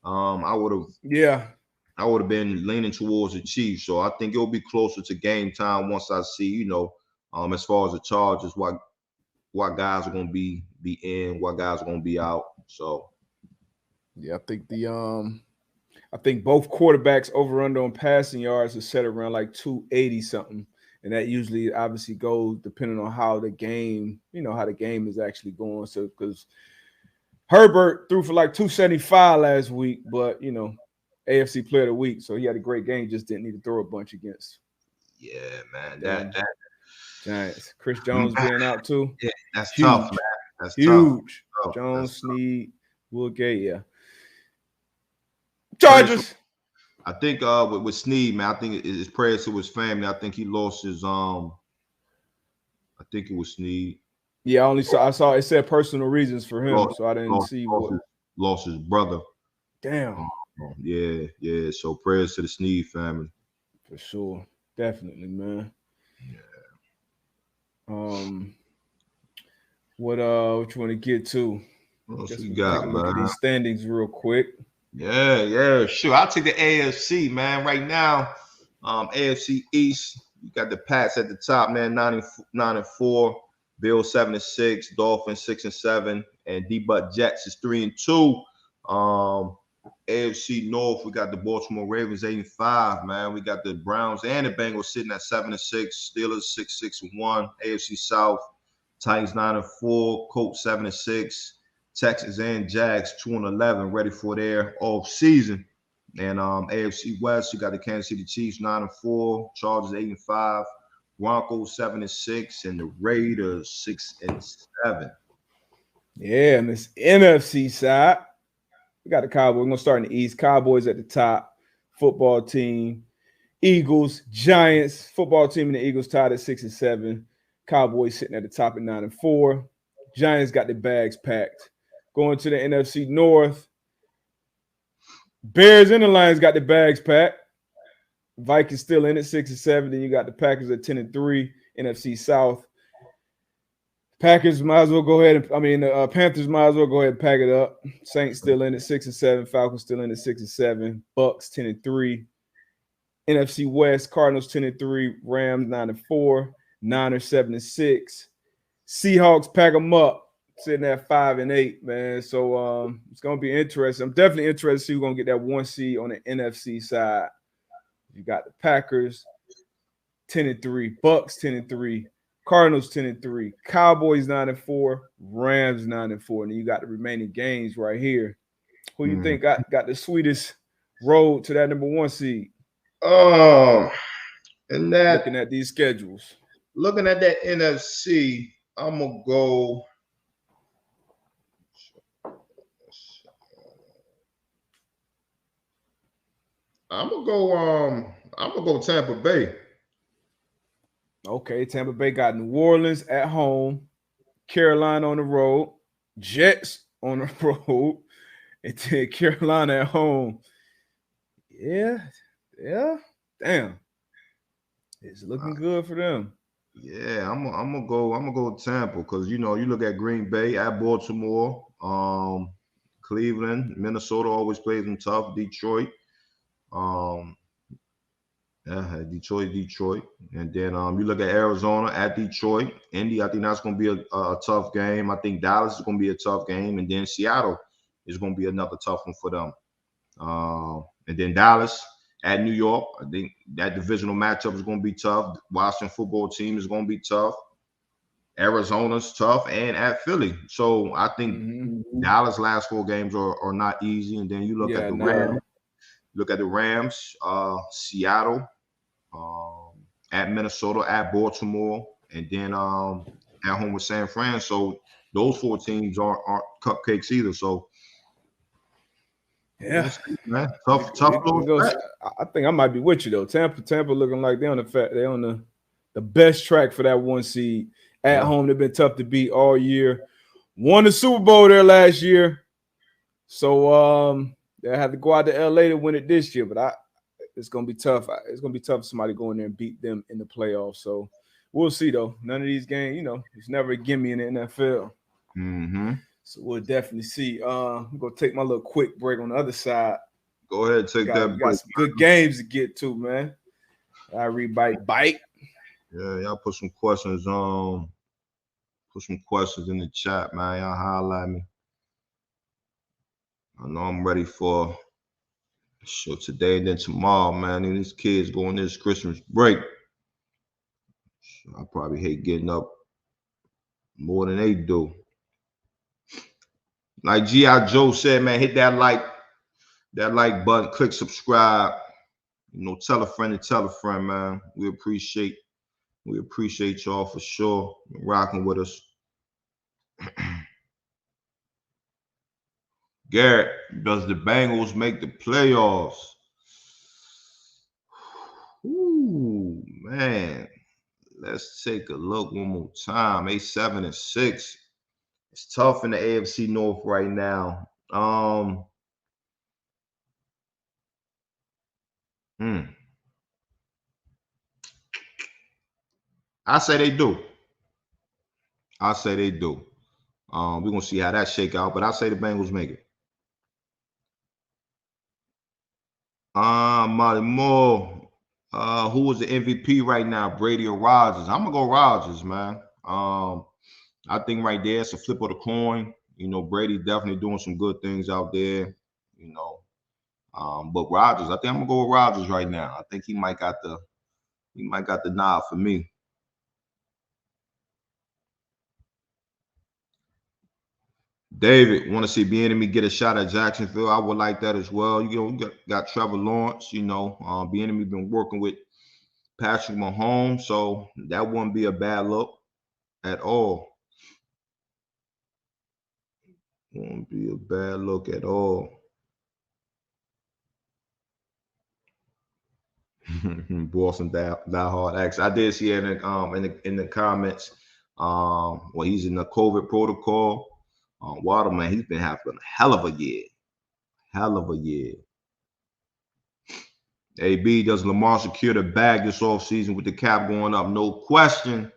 Speaker 1: I would have been leaning towards the Chiefs. So I think it'll be closer to game time once I see, as far as the Chargers, what guys are gonna be in, what guys are gonna be out. So
Speaker 2: yeah, I think both quarterbacks over under on passing yards are set around like 280 something. And that usually obviously goes depending on how the game is actually going. So because Herbert threw for like 275 last week, but AFC Player of the Week. So he had a great game, just didn't need to throw a bunch against.
Speaker 1: Yeah, man. That
Speaker 2: Giants. Chris Jones being out too.
Speaker 1: Yeah, that's
Speaker 2: huge.
Speaker 1: tough, man. That's
Speaker 2: huge.
Speaker 1: Tough.
Speaker 2: Jones, Snead, Woodgate, yeah. Chargers.
Speaker 1: I think with Snead, man, I think it's prayers to his family. I think he lost his I think it was Snead.
Speaker 2: Yeah, I saw it said personal reasons for him, so I didn't see what
Speaker 1: lost his brother.
Speaker 2: Damn.
Speaker 1: Yeah. So prayers to the Snead family.
Speaker 2: For sure. Definitely, man.
Speaker 1: Yeah.
Speaker 2: What you want to get to?
Speaker 1: What else you got, man?
Speaker 2: Look at these standings real quick.
Speaker 1: Yeah, sure. I'll take the AFC, man. Right now, AFC East, you got the Pats at the top, man, 9-4, Bills 7-6, Dolphins 6-7, and D-Butt Jets is 3-2. AFC North, we got the Baltimore Ravens 8-5, man. We got the Browns and the Bengals sitting at 7-6, Steelers 6-1. AFC South, Titans 9-4, Colts 7-6. Texans and Jags 2-11, ready for their off season. And AFC West, you got the Kansas City Chiefs 9-4, Chargers 8-5, Broncos 7-6, and the Raiders 6-7.
Speaker 2: Yeah, and this NFC side, we got the Cowboys. We're gonna start in the East. Cowboys at the top, football team, Eagles, Giants, football team, and the Eagles tied at 6-7. Cowboys sitting at the top at 9-4. Giants got the bags packed. Going to the NFC North, Bears and the Lions got the bags packed. Vikings still in at 6-7. Then you got the Packers at 10-3. NFC South. Packers might as well go ahead and Panthers might as well go ahead and pack it up. Saints still in at 6-7. Falcons still in at 6-7. Bucks 10-3. NFC West, Cardinals 10-3. Rams 9-4. Niners 7-6. Seahawks pack them up. Sitting at 5-8, man. So it's gonna be interesting. I'm definitely interested to see who's gonna get that 1 seed on the NFC side. You got the Packers 10-3, Bucks 10-3, Cardinals 10-3, Cowboys 9-4, Rams 9-4, and then you got the remaining games right here. Who you think got the sweetest road to that number 1 seed?
Speaker 1: And that
Speaker 2: looking at these schedules,
Speaker 1: looking at that NFC, I'm gonna go. I'm gonna go Tampa Bay.
Speaker 2: Okay, Tampa Bay got New Orleans at home, Carolina on the road, Jets on the road, and then Carolina at home. Yeah. Damn. It's looking good for them.
Speaker 1: Yeah, I'm gonna go Tampa because you look at Green Bay at Baltimore, Cleveland, Minnesota always plays them tough, Detroit. Yeah, Detroit. And then you look at Arizona at Detroit. Indy, I think that's going to be a tough game. I think Dallas is going to be a tough game. And then Seattle is going to be another tough one for them. And then Dallas at New York. I think that divisional matchup is going to be tough. Washington football team is going to be tough. Arizona's tough, and at Philly. So I think Dallas' last 4 games are not easy. And then you look at the Rams. Look at the Rams, Seattle, at Minnesota, at Baltimore, and then at home with San Fran. So those 4 teams aren't cupcakes either. So
Speaker 2: yeah,
Speaker 1: man. Tough.
Speaker 2: I think I might be with you though. Tampa looking like they're on the best track for that 1 seed at home. They've been tough to beat all year. Won the Super Bowl there last year, so they had to go out to LA to win it this year. But it's gonna be tough. It's gonna be tough for somebody going there and beat them in the playoffs. So we'll see though. None of these games, it's never a gimme in the NFL.
Speaker 1: Mm-hmm.
Speaker 2: So we'll definitely see. I'm gonna take my little quick break on the other side.
Speaker 1: Go ahead, take that break.
Speaker 2: Got some good games to get to, man. I bite.
Speaker 1: Yeah, y'all put some questions in the chat, man. Y'all highlight me. I know I'm ready for show today and then tomorrow, man. And these kids going this Christmas break. I probably hate getting up more than they do. Like G.I. Joe said, man, hit that like button, click subscribe. Tell a friend, man. We appreciate y'all for sure rocking with us. Garrett, does the Bengals make the playoffs? Ooh, man. Let's take a look one more time. 7-6. It's tough in the AFC North right now. I say they do. We're going to see how that shake out, but I say the Bengals make it. Molly Moore. Who is the MVP right now, Brady or Rodgers? I'm going to go Rodgers, man. I think right there it's a flip of the coin. Brady definitely doing some good things out there, but Rodgers, I think I'm gonna go with Rodgers right now. I think he might got the nod for me. David, want to see Bieniemy get a shot at Jacksonville? I would like that as well. We got Trevor Lawrence. Bieniemy been working with Patrick Mahomes, so that wouldn't be a bad look at all. Won't be a bad look at all. Boston diehard X. I did see it in the comments. He's in the COVID protocol. Waterman, he's been having a hell of a year. AB, does Lamar secure the bag this offseason with the cap going up? No question.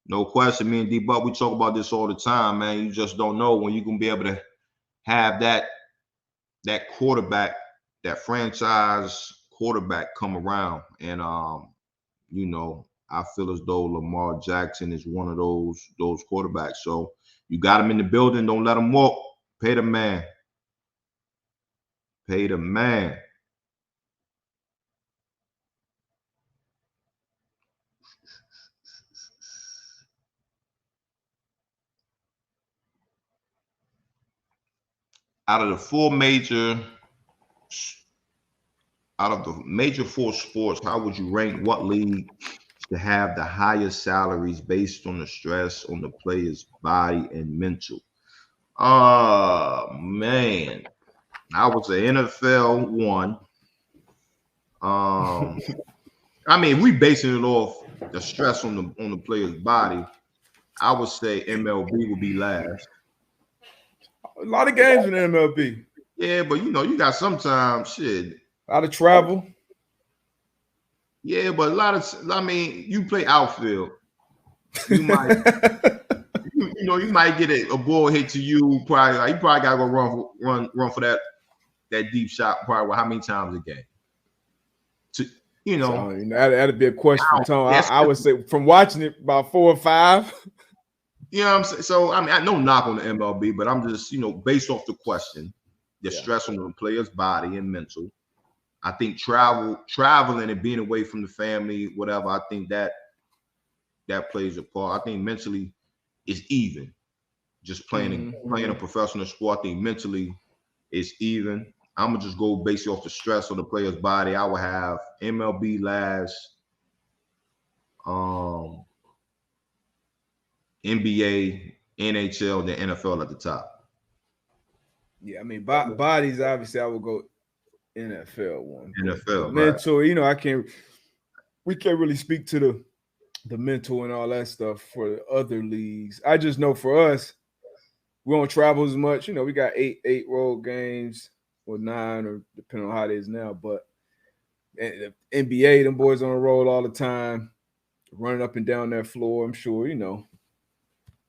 Speaker 1: Me and D-Buck, we talk about this all the time, man. You just don't know when you're going to be able to have that quarterback, that franchise quarterback come around. And, I feel as though Lamar Jackson is one of those quarterbacks. So you got him in the building. Don't let him walk. Pay the man. Out of the major 4 sports, how would you rank what league to have the highest salaries based on the stress on the player's body and mental? Man, I would say NFL 1. We basing it off the stress on the player's body. I would say MLB would be last.
Speaker 2: A lot of games in MLB.
Speaker 1: Yeah, but you got sometimes shit.
Speaker 2: A lot of travel.
Speaker 1: Yeah, but you play outfield. You might, you might get a ball hit to you. You probably gotta go run for that deep shot. Probably how many times a game? you know,
Speaker 2: So, that'd be a question for Tom.
Speaker 1: Yes.
Speaker 2: I would say from watching it about 4 or 5.
Speaker 1: You know what I'm saying? So I mean, I no knock on the MLB, but I'm just, based off the question, the stress on the player's body and mental. I think traveling and being away from the family, whatever, I think that plays a part. I think mentally it's even. Just playing a professional sport, I think mentally it's even. I'm gonna just go based off the stress on the player's body. I would have MLB last, NBA, NHL, then NFL at the top.
Speaker 2: Yeah, I mean, bodies, obviously, I would go NFL one.
Speaker 1: NFL,
Speaker 2: mental, right. We can't really speak to the mental and all that stuff for the other leagues. I just know for us, we don't travel as much. We got eight road games or 9, or depending on how it is now. But the NBA, them boys on the road all the time, running up and down that floor. I'm sure,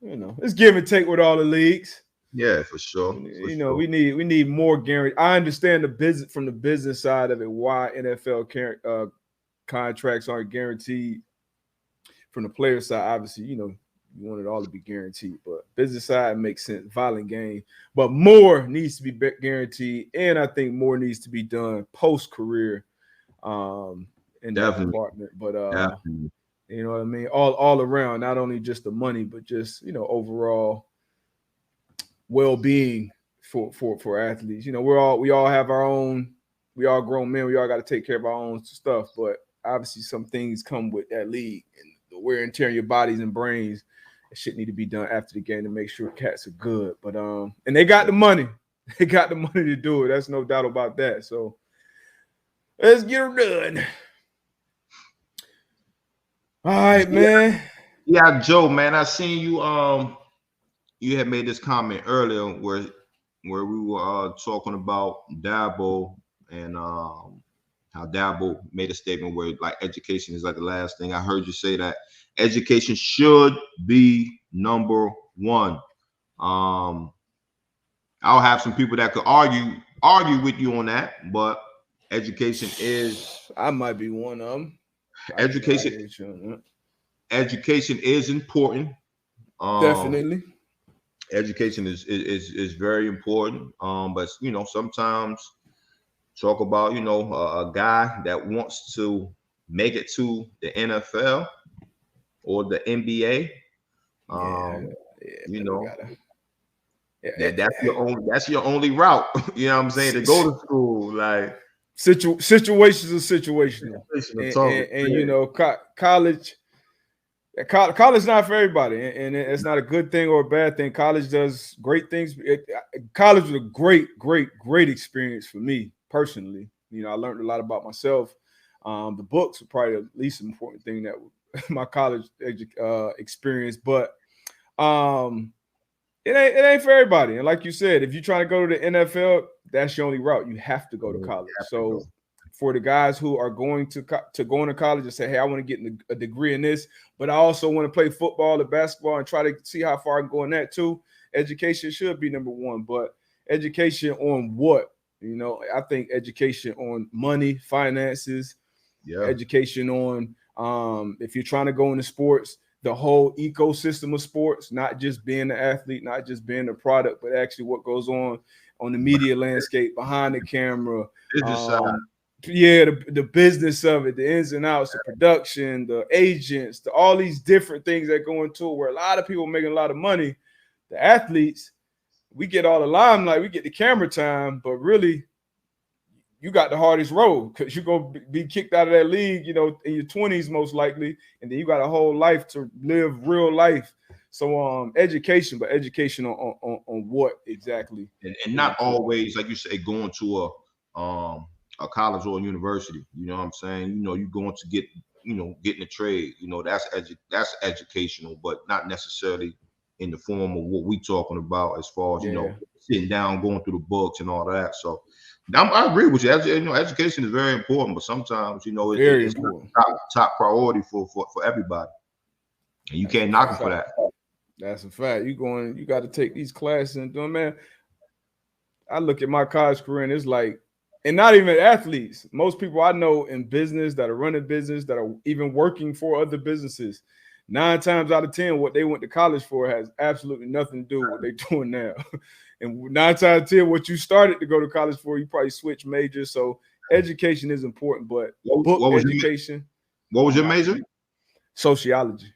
Speaker 2: it's give and take with all the leagues.
Speaker 1: Yeah, for sure.
Speaker 2: We need more guarantee. I understand from the business side of it, why NFL contracts aren't guaranteed. From the player side, obviously, you want it all to be guaranteed. But business side makes sense, violent game. But more needs to be guaranteed, and I think more needs to be done post-career in that department. But
Speaker 1: definitely.
Speaker 2: You know what I mean? All around, not only just the money, but just overall well-being for athletes. We all have our own. We all grown men. We all got to take care of our own stuff. But obviously, some things come with that league and the wear and tear on your bodies and brains. That shit need to be done after the game to make sure cats are good. But and they got the money. They got the money to do it. That's no doubt about that. So let's get them done. All right, man.
Speaker 1: Yeah, Joe, man, I seen you. You had made this comment earlier where we were talking about Dabo and how Dabo made a statement where like education is like the last thing. I heard you say that education should be number one. I'll have some people that could argue with you on that, but education is.
Speaker 2: I might be one of them.
Speaker 1: Education is important.
Speaker 2: Definitely.
Speaker 1: Education is very important. But sometimes talk about a guy that wants to make it to the NFL or the NBA. That's your only route. You know what I'm saying, to go to school. Like
Speaker 2: situations are situational. And college not for everybody, and it's not a good thing or a bad thing. College does great things. College was a great experience for me personally. I learned a lot about myself. The books were probably the least important thing that my college experience, but it ain't for everybody. And like you said, if you're trying to go to the NFL, that's your only route. You have to go to college. So for the guys who are going to go into college and say, hey, I want to get a degree in this, but I also want to play football or basketball and try to see how far I can go in that too, education should be number one. But education on what? I think education on money, finances, education on if you're trying to go into sports, the whole ecosystem of sports, not just being an athlete, not just being a product, but actually what goes on the media landscape, behind the camera. The business of it, the ins and outs, the production, the agents, all these different things that go into it, where a lot of people are making a lot of money. The athletes, we get all the limelight, we get the camera time, but really, you got the hardest road because you're going to be kicked out of that league, in your 20s most likely, and then you got a whole life to live real life. So education, but education on what exactly,
Speaker 1: and not always, like you say, going to a college or a university. You know what I'm saying? You're going to get getting a trade. That's educational, but not necessarily in the form of what we talking about as far as sitting down, going through the books and all that. So I agree with you. Education is very important, but sometimes it's not top priority for everybody, and you can't knock it for that.
Speaker 2: That's a fact. You got to take these classes and do it, man. I look at my college career and it's like And not even athletes. Most people I know in business that are running business, that are even working for other businesses, 9 times out of 10, what they went to college for has absolutely nothing to do with what they're doing now. And 9 times out of 10, what you started to go to college for, you probably switch majors. So education is important, but book education.
Speaker 1: What was your major?
Speaker 2: Sociology.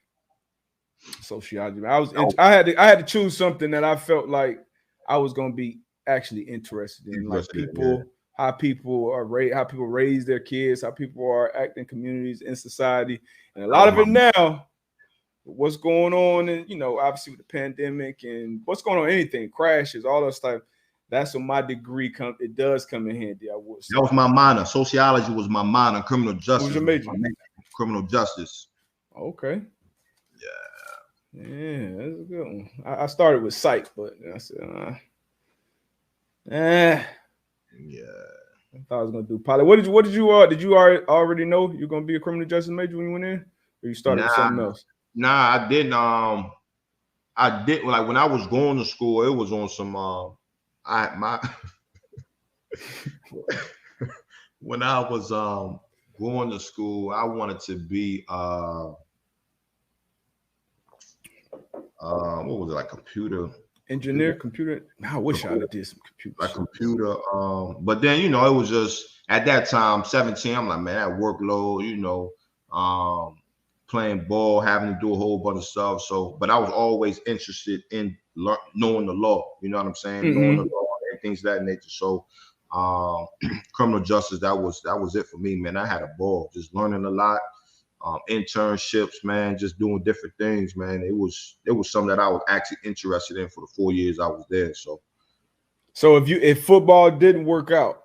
Speaker 2: I had to choose something that I felt like I was going to be actually interested in, like people, how people raise their kids, how people are acting in communities, in society, and a lot of it now. What's going on, and obviously with the pandemic and what's going on, anything crashes, all that stuff. That's what my degree it does come in handy. I would say.
Speaker 1: That was my minor. Sociology was my minor. Criminal justice.
Speaker 2: What was your major?
Speaker 1: Criminal justice.
Speaker 2: Okay. Yeah, that's a good one. I started with psych, but I said, yeah. I thought I was gonna do pilot. What did you already know you're gonna be a criminal justice major when you went in, or you started with something else?
Speaker 1: Nah, I didn't. I did like when I was going to school. It was on some. When I was going to school, I wanted to be what was it, like computer
Speaker 2: engineer, computer. I wish I did some computer.
Speaker 1: Like computer. But then it was just at that time, 17. I'm like, man, that workload, playing ball, having to do a whole bunch of stuff. So, but I was always interested in knowing the law. You know what I'm saying?
Speaker 2: Mm-hmm.
Speaker 1: Knowing the law and things of that nature. So, criminal justice, that was it for me, man. I had a ball, just learning a lot. Internships, man, just doing different things, man. It was something that I was actually interested in for the 4 years I was there. So
Speaker 2: if football didn't work out,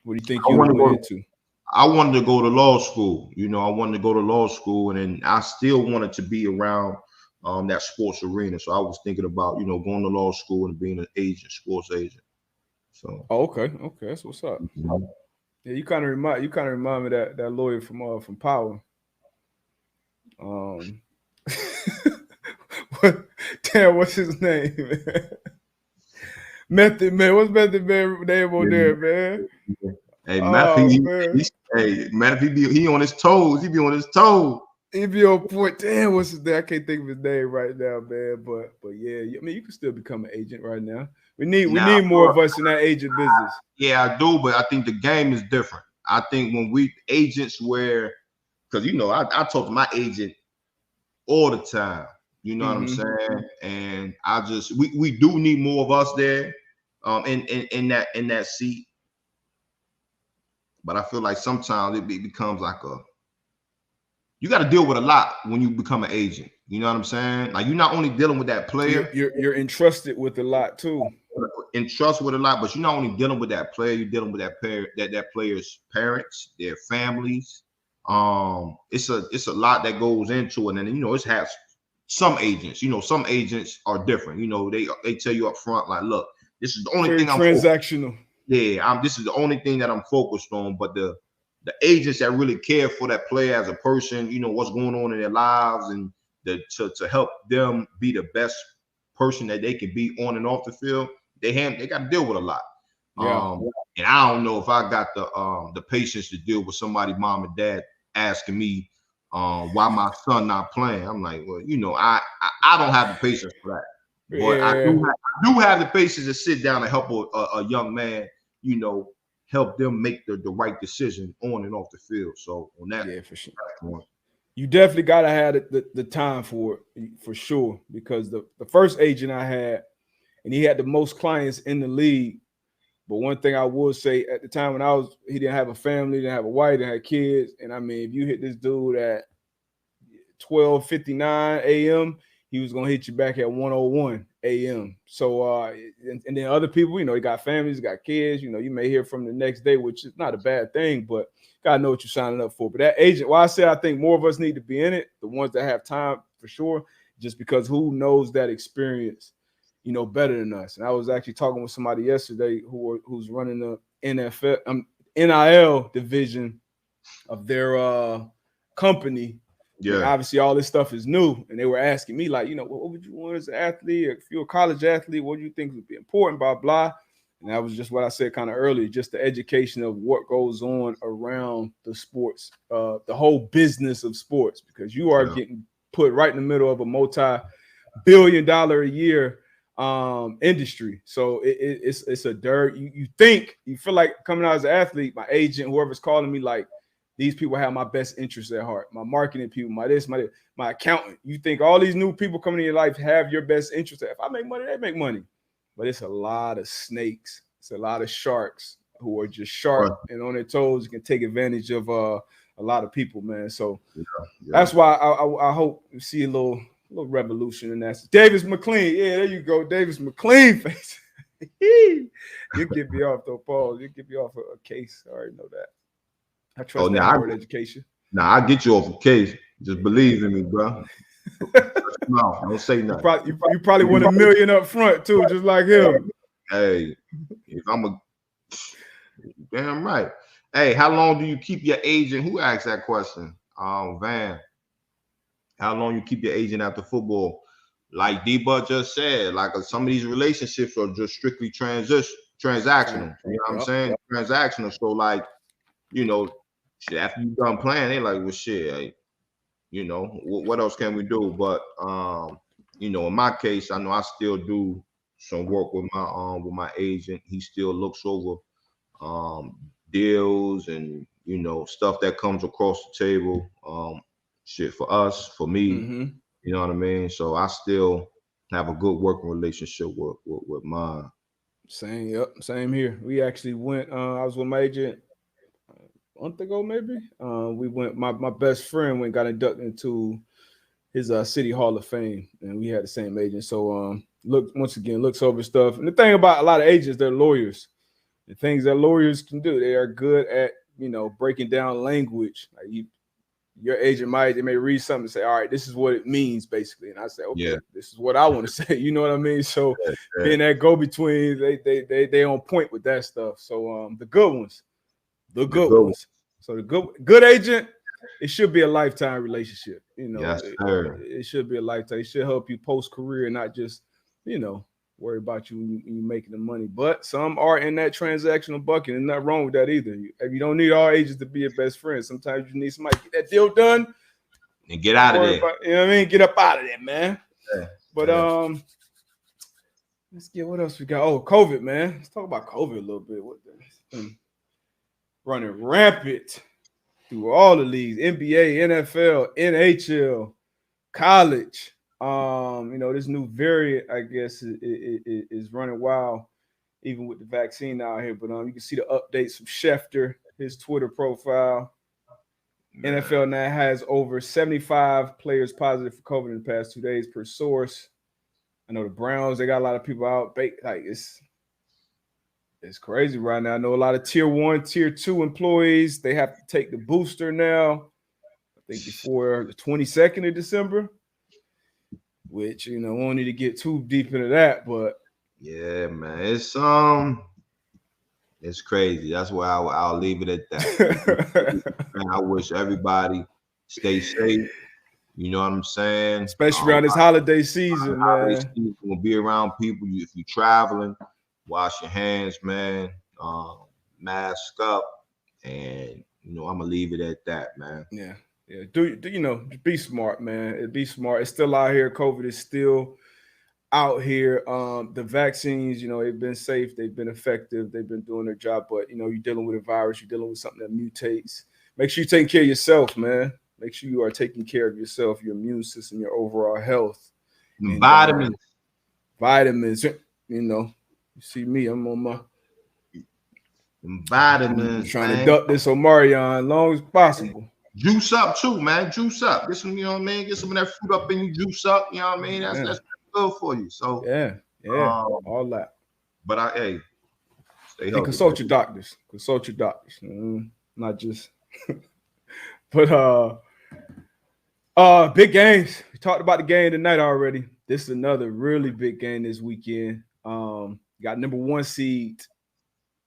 Speaker 2: what do you think you would go into?
Speaker 1: I wanted to go to law school. I wanted to go to law school, and then I still wanted to be around that sports arena. So I was thinking about going to law school and being an agent, sports agent. So
Speaker 2: okay, that's what's up. Mm-hmm. Yeah, you kind of remind me that lawyer from Power. What's his name? Method Man. What's Method Man name on there, man?
Speaker 1: Hey, Method, he on his toes. He be on his toes.
Speaker 2: He be on point. Damn, what's his name? I can't think of his name right now, man. But yeah, I mean, you can still become an agent right now. We need more of us in that agent business.
Speaker 1: Yeah, I do, but I think the game is different. I think when we agents because I talk to my agent all the time. You know what I'm saying? And we do need more of us there, in that seat. But I feel like sometimes it becomes like you got to deal with a lot when you become an agent. You know what I'm saying? Like, you're not only dealing with that player.
Speaker 2: You're entrusted with a lot too.
Speaker 1: Entrusted with a lot, but you're not only dealing with that player. You're dealing with that player's parents, their families. It's a lot that goes into it, and then it has some agents. Some agents are different. They tell you up front, like, look, this is the only thing I'm
Speaker 2: transactional.
Speaker 1: This is the only thing that I'm focused on. But the agents that really care for that player as a person, what's going on in their lives, and to help them be the best person that they can be on and off the field, they got to deal with a lot.
Speaker 2: Yeah.
Speaker 1: And I don't know if I got the patience to deal with somebody, mom and dad, asking me why my son not playing. I'm like, well, I don't have the patience for that. But yeah. I do have the patience to sit down and help a young man, help them make the right decision on and off the field. So on that,
Speaker 2: yeah, for sure. You definitely gotta have the time for it, for sure. Because the first agent I had, and he had the most clients in the league. But one thing I would say, at the time when he didn't have a family, didn't have a wife, didn't have kids. And I mean, if you hit this dude at 12:59 a.m., he was gonna hit you back at 1:01 a.m. So and then other people, they got families, got kids, you may hear from the next day, which is not a bad thing, but gotta know what you're signing up for. But that agent, I say I think more of us need to be in it, the ones that have time for sure, just because who knows that experience, better than us. And I was actually talking with somebody yesterday who's running the NIL division of their company. Yeah, and obviously all this stuff is new, and they were asking me, like, what would you want as an athlete? If you're a college athlete, what do you think would be important? Blah blah. And that was just what I said kind of earlier, just the education of what goes on around the sports, the whole business of sports, because you are getting put right in the middle of a multi-billion-dollar a year industry. So it's a dirt. You feel like coming out as an athlete, my agent, whoever's calling me, like, these people have my best interests at heart. My marketing people, my accountant. You think all these new people coming in your life have your best interest. If I make money, they make money. But it's a lot of snakes. It's a lot of sharks who are just sharp and on their toes. You can take advantage of a lot of people, man. So that's why I hope you see a little revolution in that. Davis McLean. Yeah, there you go. Davis McLean face. You get me off though, Paul. You get me off a case. I already know that. I trust that education.
Speaker 1: I get you off a case. Just believe in me, bro. No, don't say nothing.
Speaker 2: You probably won $1 million up front too, just like him.
Speaker 1: Hey, if I'm damn right. Hey, how long do you keep your agent? Who asked that question? Van. How long you keep your agent after football? Like D-Bud just said, like some of these relationships are just strictly transactional. You know what I'm saying? Transactional. So like, you know, after you done playing, they like, well, shit, hey, you know, what else can we do? But you know, in my case, I know I still do some work with my agent. He still looks over deals and, you know, stuff that comes across the table. Shit for us, for me, you know what I mean? So I still have a good working relationship with mine.
Speaker 2: Same here. We actually went, I was with my agent a month ago, maybe. We went, my best friend got inducted into his City Hall of Fame, and we had the same agent. So looks over stuff. And the thing about a lot of agents, they're lawyers. The things that lawyers can do, they are good at, you know, breaking down language. Like your agent they may read something and say, all right, this is what it means, basically. And I say, okay, this is what I want to say. You know what I mean? So being that go-between, they on point with that stuff. So the good ones. So the good agent, it should be a lifetime relationship. You know, it should be a lifetime. It should help you post-career, not just, you know, worry about you when you making the money. But some are in that transactional bucket, and nothing wrong with that either. You don't need all agents to be your best friend. Sometimes you need somebody to get that deal done
Speaker 1: and get out of there.
Speaker 2: You know what I mean? Get up out of there, man. But let's get what else we got. Oh, COVID, man. Let's talk about COVID a little bit. Running rampant through all the leagues: NBA, NFL, NHL, college. You know, this new variant, I guess, is running wild, even with the vaccine out here. But you can see the updates from Schefter, his Twitter profile. Man. NFL now has over 75 players positive for COVID in the past 2 days per source. I know the Browns, they got a lot of people out. Like it's crazy right now. I know a lot of tier 1, tier 2 employees, they have to take the booster now. I think before the 22nd of December. Which, you know, won't need to get too deep into that, but
Speaker 1: yeah, man, it's crazy. That's why I'll leave it at that. Man, I wish everybody stay safe. You know what I'm saying?
Speaker 2: Especially around this holiday season, man. Holiday season,
Speaker 1: will be around people. If you're traveling, wash your hands, man. Mask up, and you know, I'm gonna leave it at that, man.
Speaker 2: Yeah. Yeah, do you know? Be smart, man. Be smart. It's still out here. COVID is still out here. The vaccines, you know, they've been safe. They've been effective. They've been doing their job. But you know, you're dealing with a virus. You're dealing with something that mutates. Make sure you're taking care of yourself, man. Make sure you are taking care of yourself, your immune system, your overall health.
Speaker 1: And,
Speaker 2: vitamins. You know, you see me. I'm on my
Speaker 1: vitamins.
Speaker 2: I'm trying to duck this Omarion as long as possible.
Speaker 1: Juice up too, man. Juice up. Get some, you know what I mean? Get some of that fruit up in you. Juice up. You know what I mean? That's good for you. So
Speaker 2: all that.
Speaker 1: But stay healthy.
Speaker 2: And consult your doctors. Not just. But big games. We talked about the game tonight already. This is another really big game this weekend. Got number 1 seed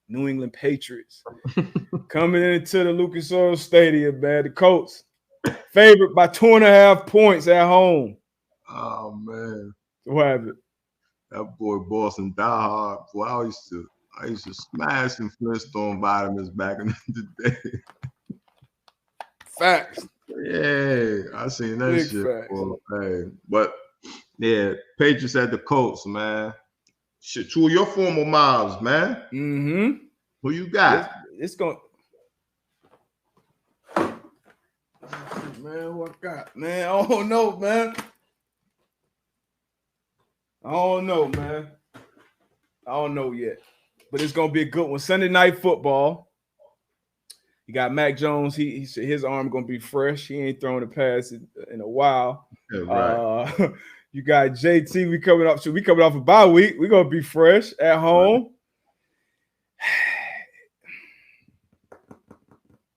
Speaker 2: New England Patriots coming into the Lucas Oil Stadium, man. The Colts favored by 2.5 points at home.
Speaker 1: Oh man,
Speaker 2: what happened?
Speaker 1: That boy Boston die hard. Boy, I used to smash some Flintstone vitamins back in the day.
Speaker 2: Facts.
Speaker 1: Yeah, I seen that
Speaker 2: Big
Speaker 1: shit.
Speaker 2: facts.
Speaker 1: Boy. Hey, but yeah, Patriots at the Colts, man. Shit, two of your former mobs, man.
Speaker 2: Mm-hmm.
Speaker 1: Who you got?
Speaker 2: It's going. Man, what I got? Man, I don't know, man. I don't know yet. But it's gonna be a good one. Sunday Night Football. You got Mac Jones. He said his arm gonna be fresh. He ain't thrown a pass in a while.
Speaker 1: Yeah, right.
Speaker 2: You got JT. We coming off a bye week. We gonna be fresh at home.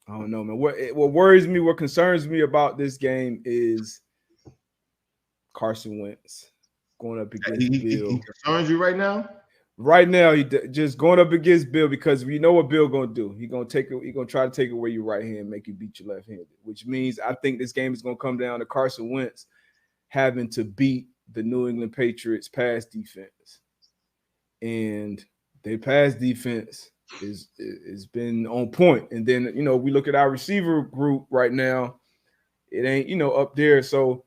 Speaker 2: I don't know, man. What worries me, what concerns me about this game is Carson Wentz going up against Bill.
Speaker 1: He concerns you right now?
Speaker 2: Right now, he just going up against Bill because we know what Bill gonna do. He gonna try to take away your right hand, make you beat your left hand, which means I think this game is gonna come down to Carson Wentz having to beat the New England Patriots pass defense, and their pass defense is been on point. And then we look at our receiver group right now; it ain't up there. So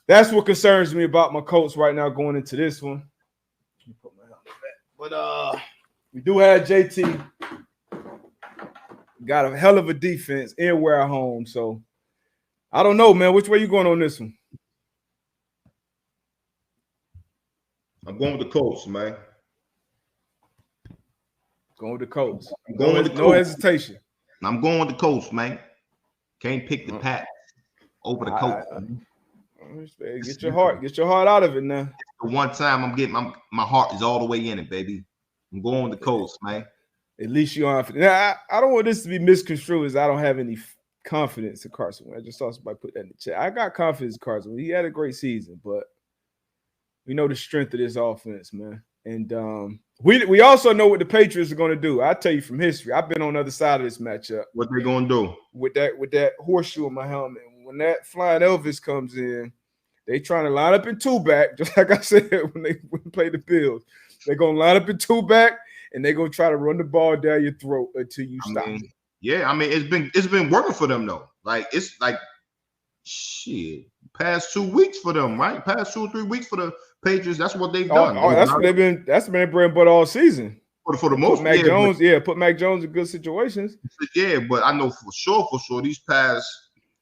Speaker 2: that's what concerns me about my Colts right now going into this one. But we do have JT. Got a hell of a defense, and we're at home. So I don't know, man. Which way you going on this one?
Speaker 1: I'm going with the Colts, man.
Speaker 2: Going with the Colts.
Speaker 1: I'm going with the Colts.
Speaker 2: No hesitation.
Speaker 1: I'm going with the Colts, man. Can't pick the Pats over the Colts.
Speaker 2: Get your heart out of it now.
Speaker 1: The one time I'm getting my heart is all the way in it, baby. I'm going with the Colts, man.
Speaker 2: At least you are. Now, I don't want this to be misconstrued as I don't have any confidence in Carson. I just saw somebody put that in the chat. I got confidence in Carson. He had a great season, but we know the strength of this offense, man. And we also know what the Patriots are going to do. I tell you from history, I've been on the other side of this matchup.
Speaker 1: What they going to do?
Speaker 2: With that horseshoe in my helmet. When that flying Elvis comes in, they trying to line up in two back, just like I said when they play the Bills. They're going to line up in two back, and they're going to try to run the ball down your throat until you stop it.
Speaker 1: Yeah, I mean, it's been working for them, though. Like, it's like, shit, past 2 weeks for them, right? Past 2 or 3 weeks for the Patriots. That's what they've done.
Speaker 2: That's what they've been. That's been bread and butter all season.
Speaker 1: For the most
Speaker 2: part, put Mac Jones in good situations.
Speaker 1: Yeah, but I know for sure, these past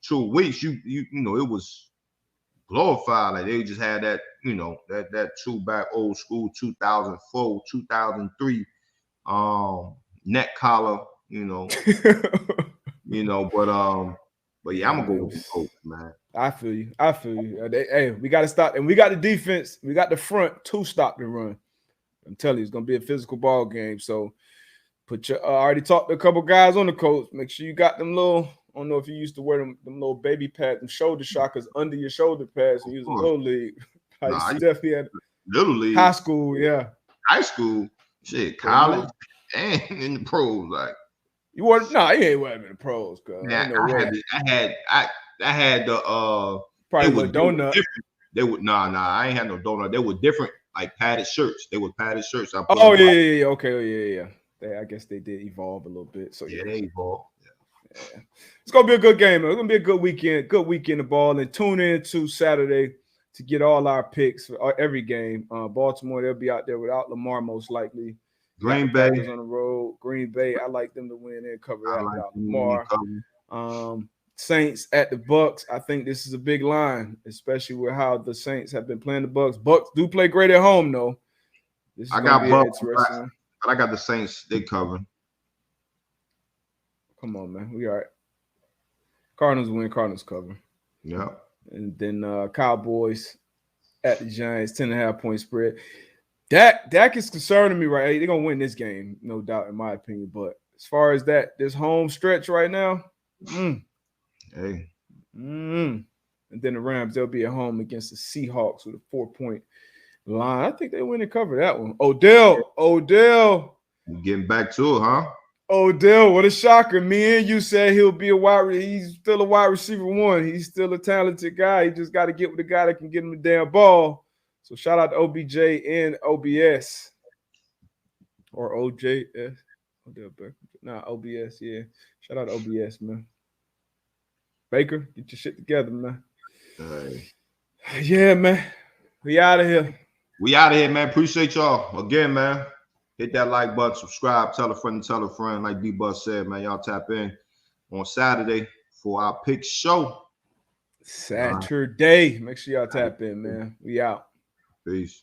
Speaker 1: 2 weeks, you know, it was glorified. Like they just had that, that two back old school 2004, 2003 neck collar, but yeah, I'm gonna go with the Colts, man.
Speaker 2: I feel you. Hey, we got to stop, and we got the defense, we got the front to stop the run. I'm telling you, it's gonna be a physical ball game. So put your already talked to a couple guys on the Colts. Make sure you got them little. I don't know if you used to wear them little baby pads, them shoulder shockers under your shoulder pads when you was in little league. Steph, he had
Speaker 1: little league,
Speaker 2: high school, yeah,
Speaker 1: high school, shit, college, and in the pros. Like
Speaker 2: you weren't, you ain't wearing in the pros, cuz.
Speaker 1: Yeah, I had the
Speaker 2: probably with donut.
Speaker 1: They would I ain't had no donut. They were different, like padded shirts. They were padded shirts.
Speaker 2: Yeah. Okay, yeah. I guess they did evolve a little bit. So
Speaker 1: yeah, they evolved.
Speaker 2: Yeah. It's gonna be a good game. It's gonna be a good weekend. Good weekend of ball. And tune in to Saturday to get all our picks for every game. Baltimore, they'll be out there without Lamar most likely.
Speaker 1: Green Bay
Speaker 2: on the road. Green Bay, I like them to win and cover that without Lamar. Saints at the Bucks. I think this is a big line, especially with how the Saints have been playing the Bucks. Bucks do play great at home, though.
Speaker 1: I got Bucks, but I got the Saints. They cover.
Speaker 2: Come on, man. We all right. Cardinals win. Cardinals cover.
Speaker 1: Yeah.
Speaker 2: And then Cowboys at the Giants, 10.5-point spread. Dak is concerning me, right? They're going to win this game, no doubt, in my opinion. But as far as this home stretch right now,
Speaker 1: hey.
Speaker 2: And then the Rams, they'll be at home against the Seahawks with a 4-point line. I think they win and cover that one. Odell.
Speaker 1: Getting back to it, huh?
Speaker 2: Odell, what a shocker. Me and you said he'll be he's still a wide receiver one. He's still a talented guy. He just got to get with the guy that can get him the damn ball. So shout out to OBJ and OBS. or OJS. Nah, OBS. Yeah, shout out to OBS, man. Baker, get your shit together, man. Yeah, man. We out of here.
Speaker 1: We out of here, man. Appreciate y'all again, man. Hit that like button, subscribe, tell a friend, like B-Bus said, man. Y'all tap in on Saturday for our pick show.
Speaker 2: Saturday. Make sure y'all tap in, man. We out.
Speaker 1: Peace.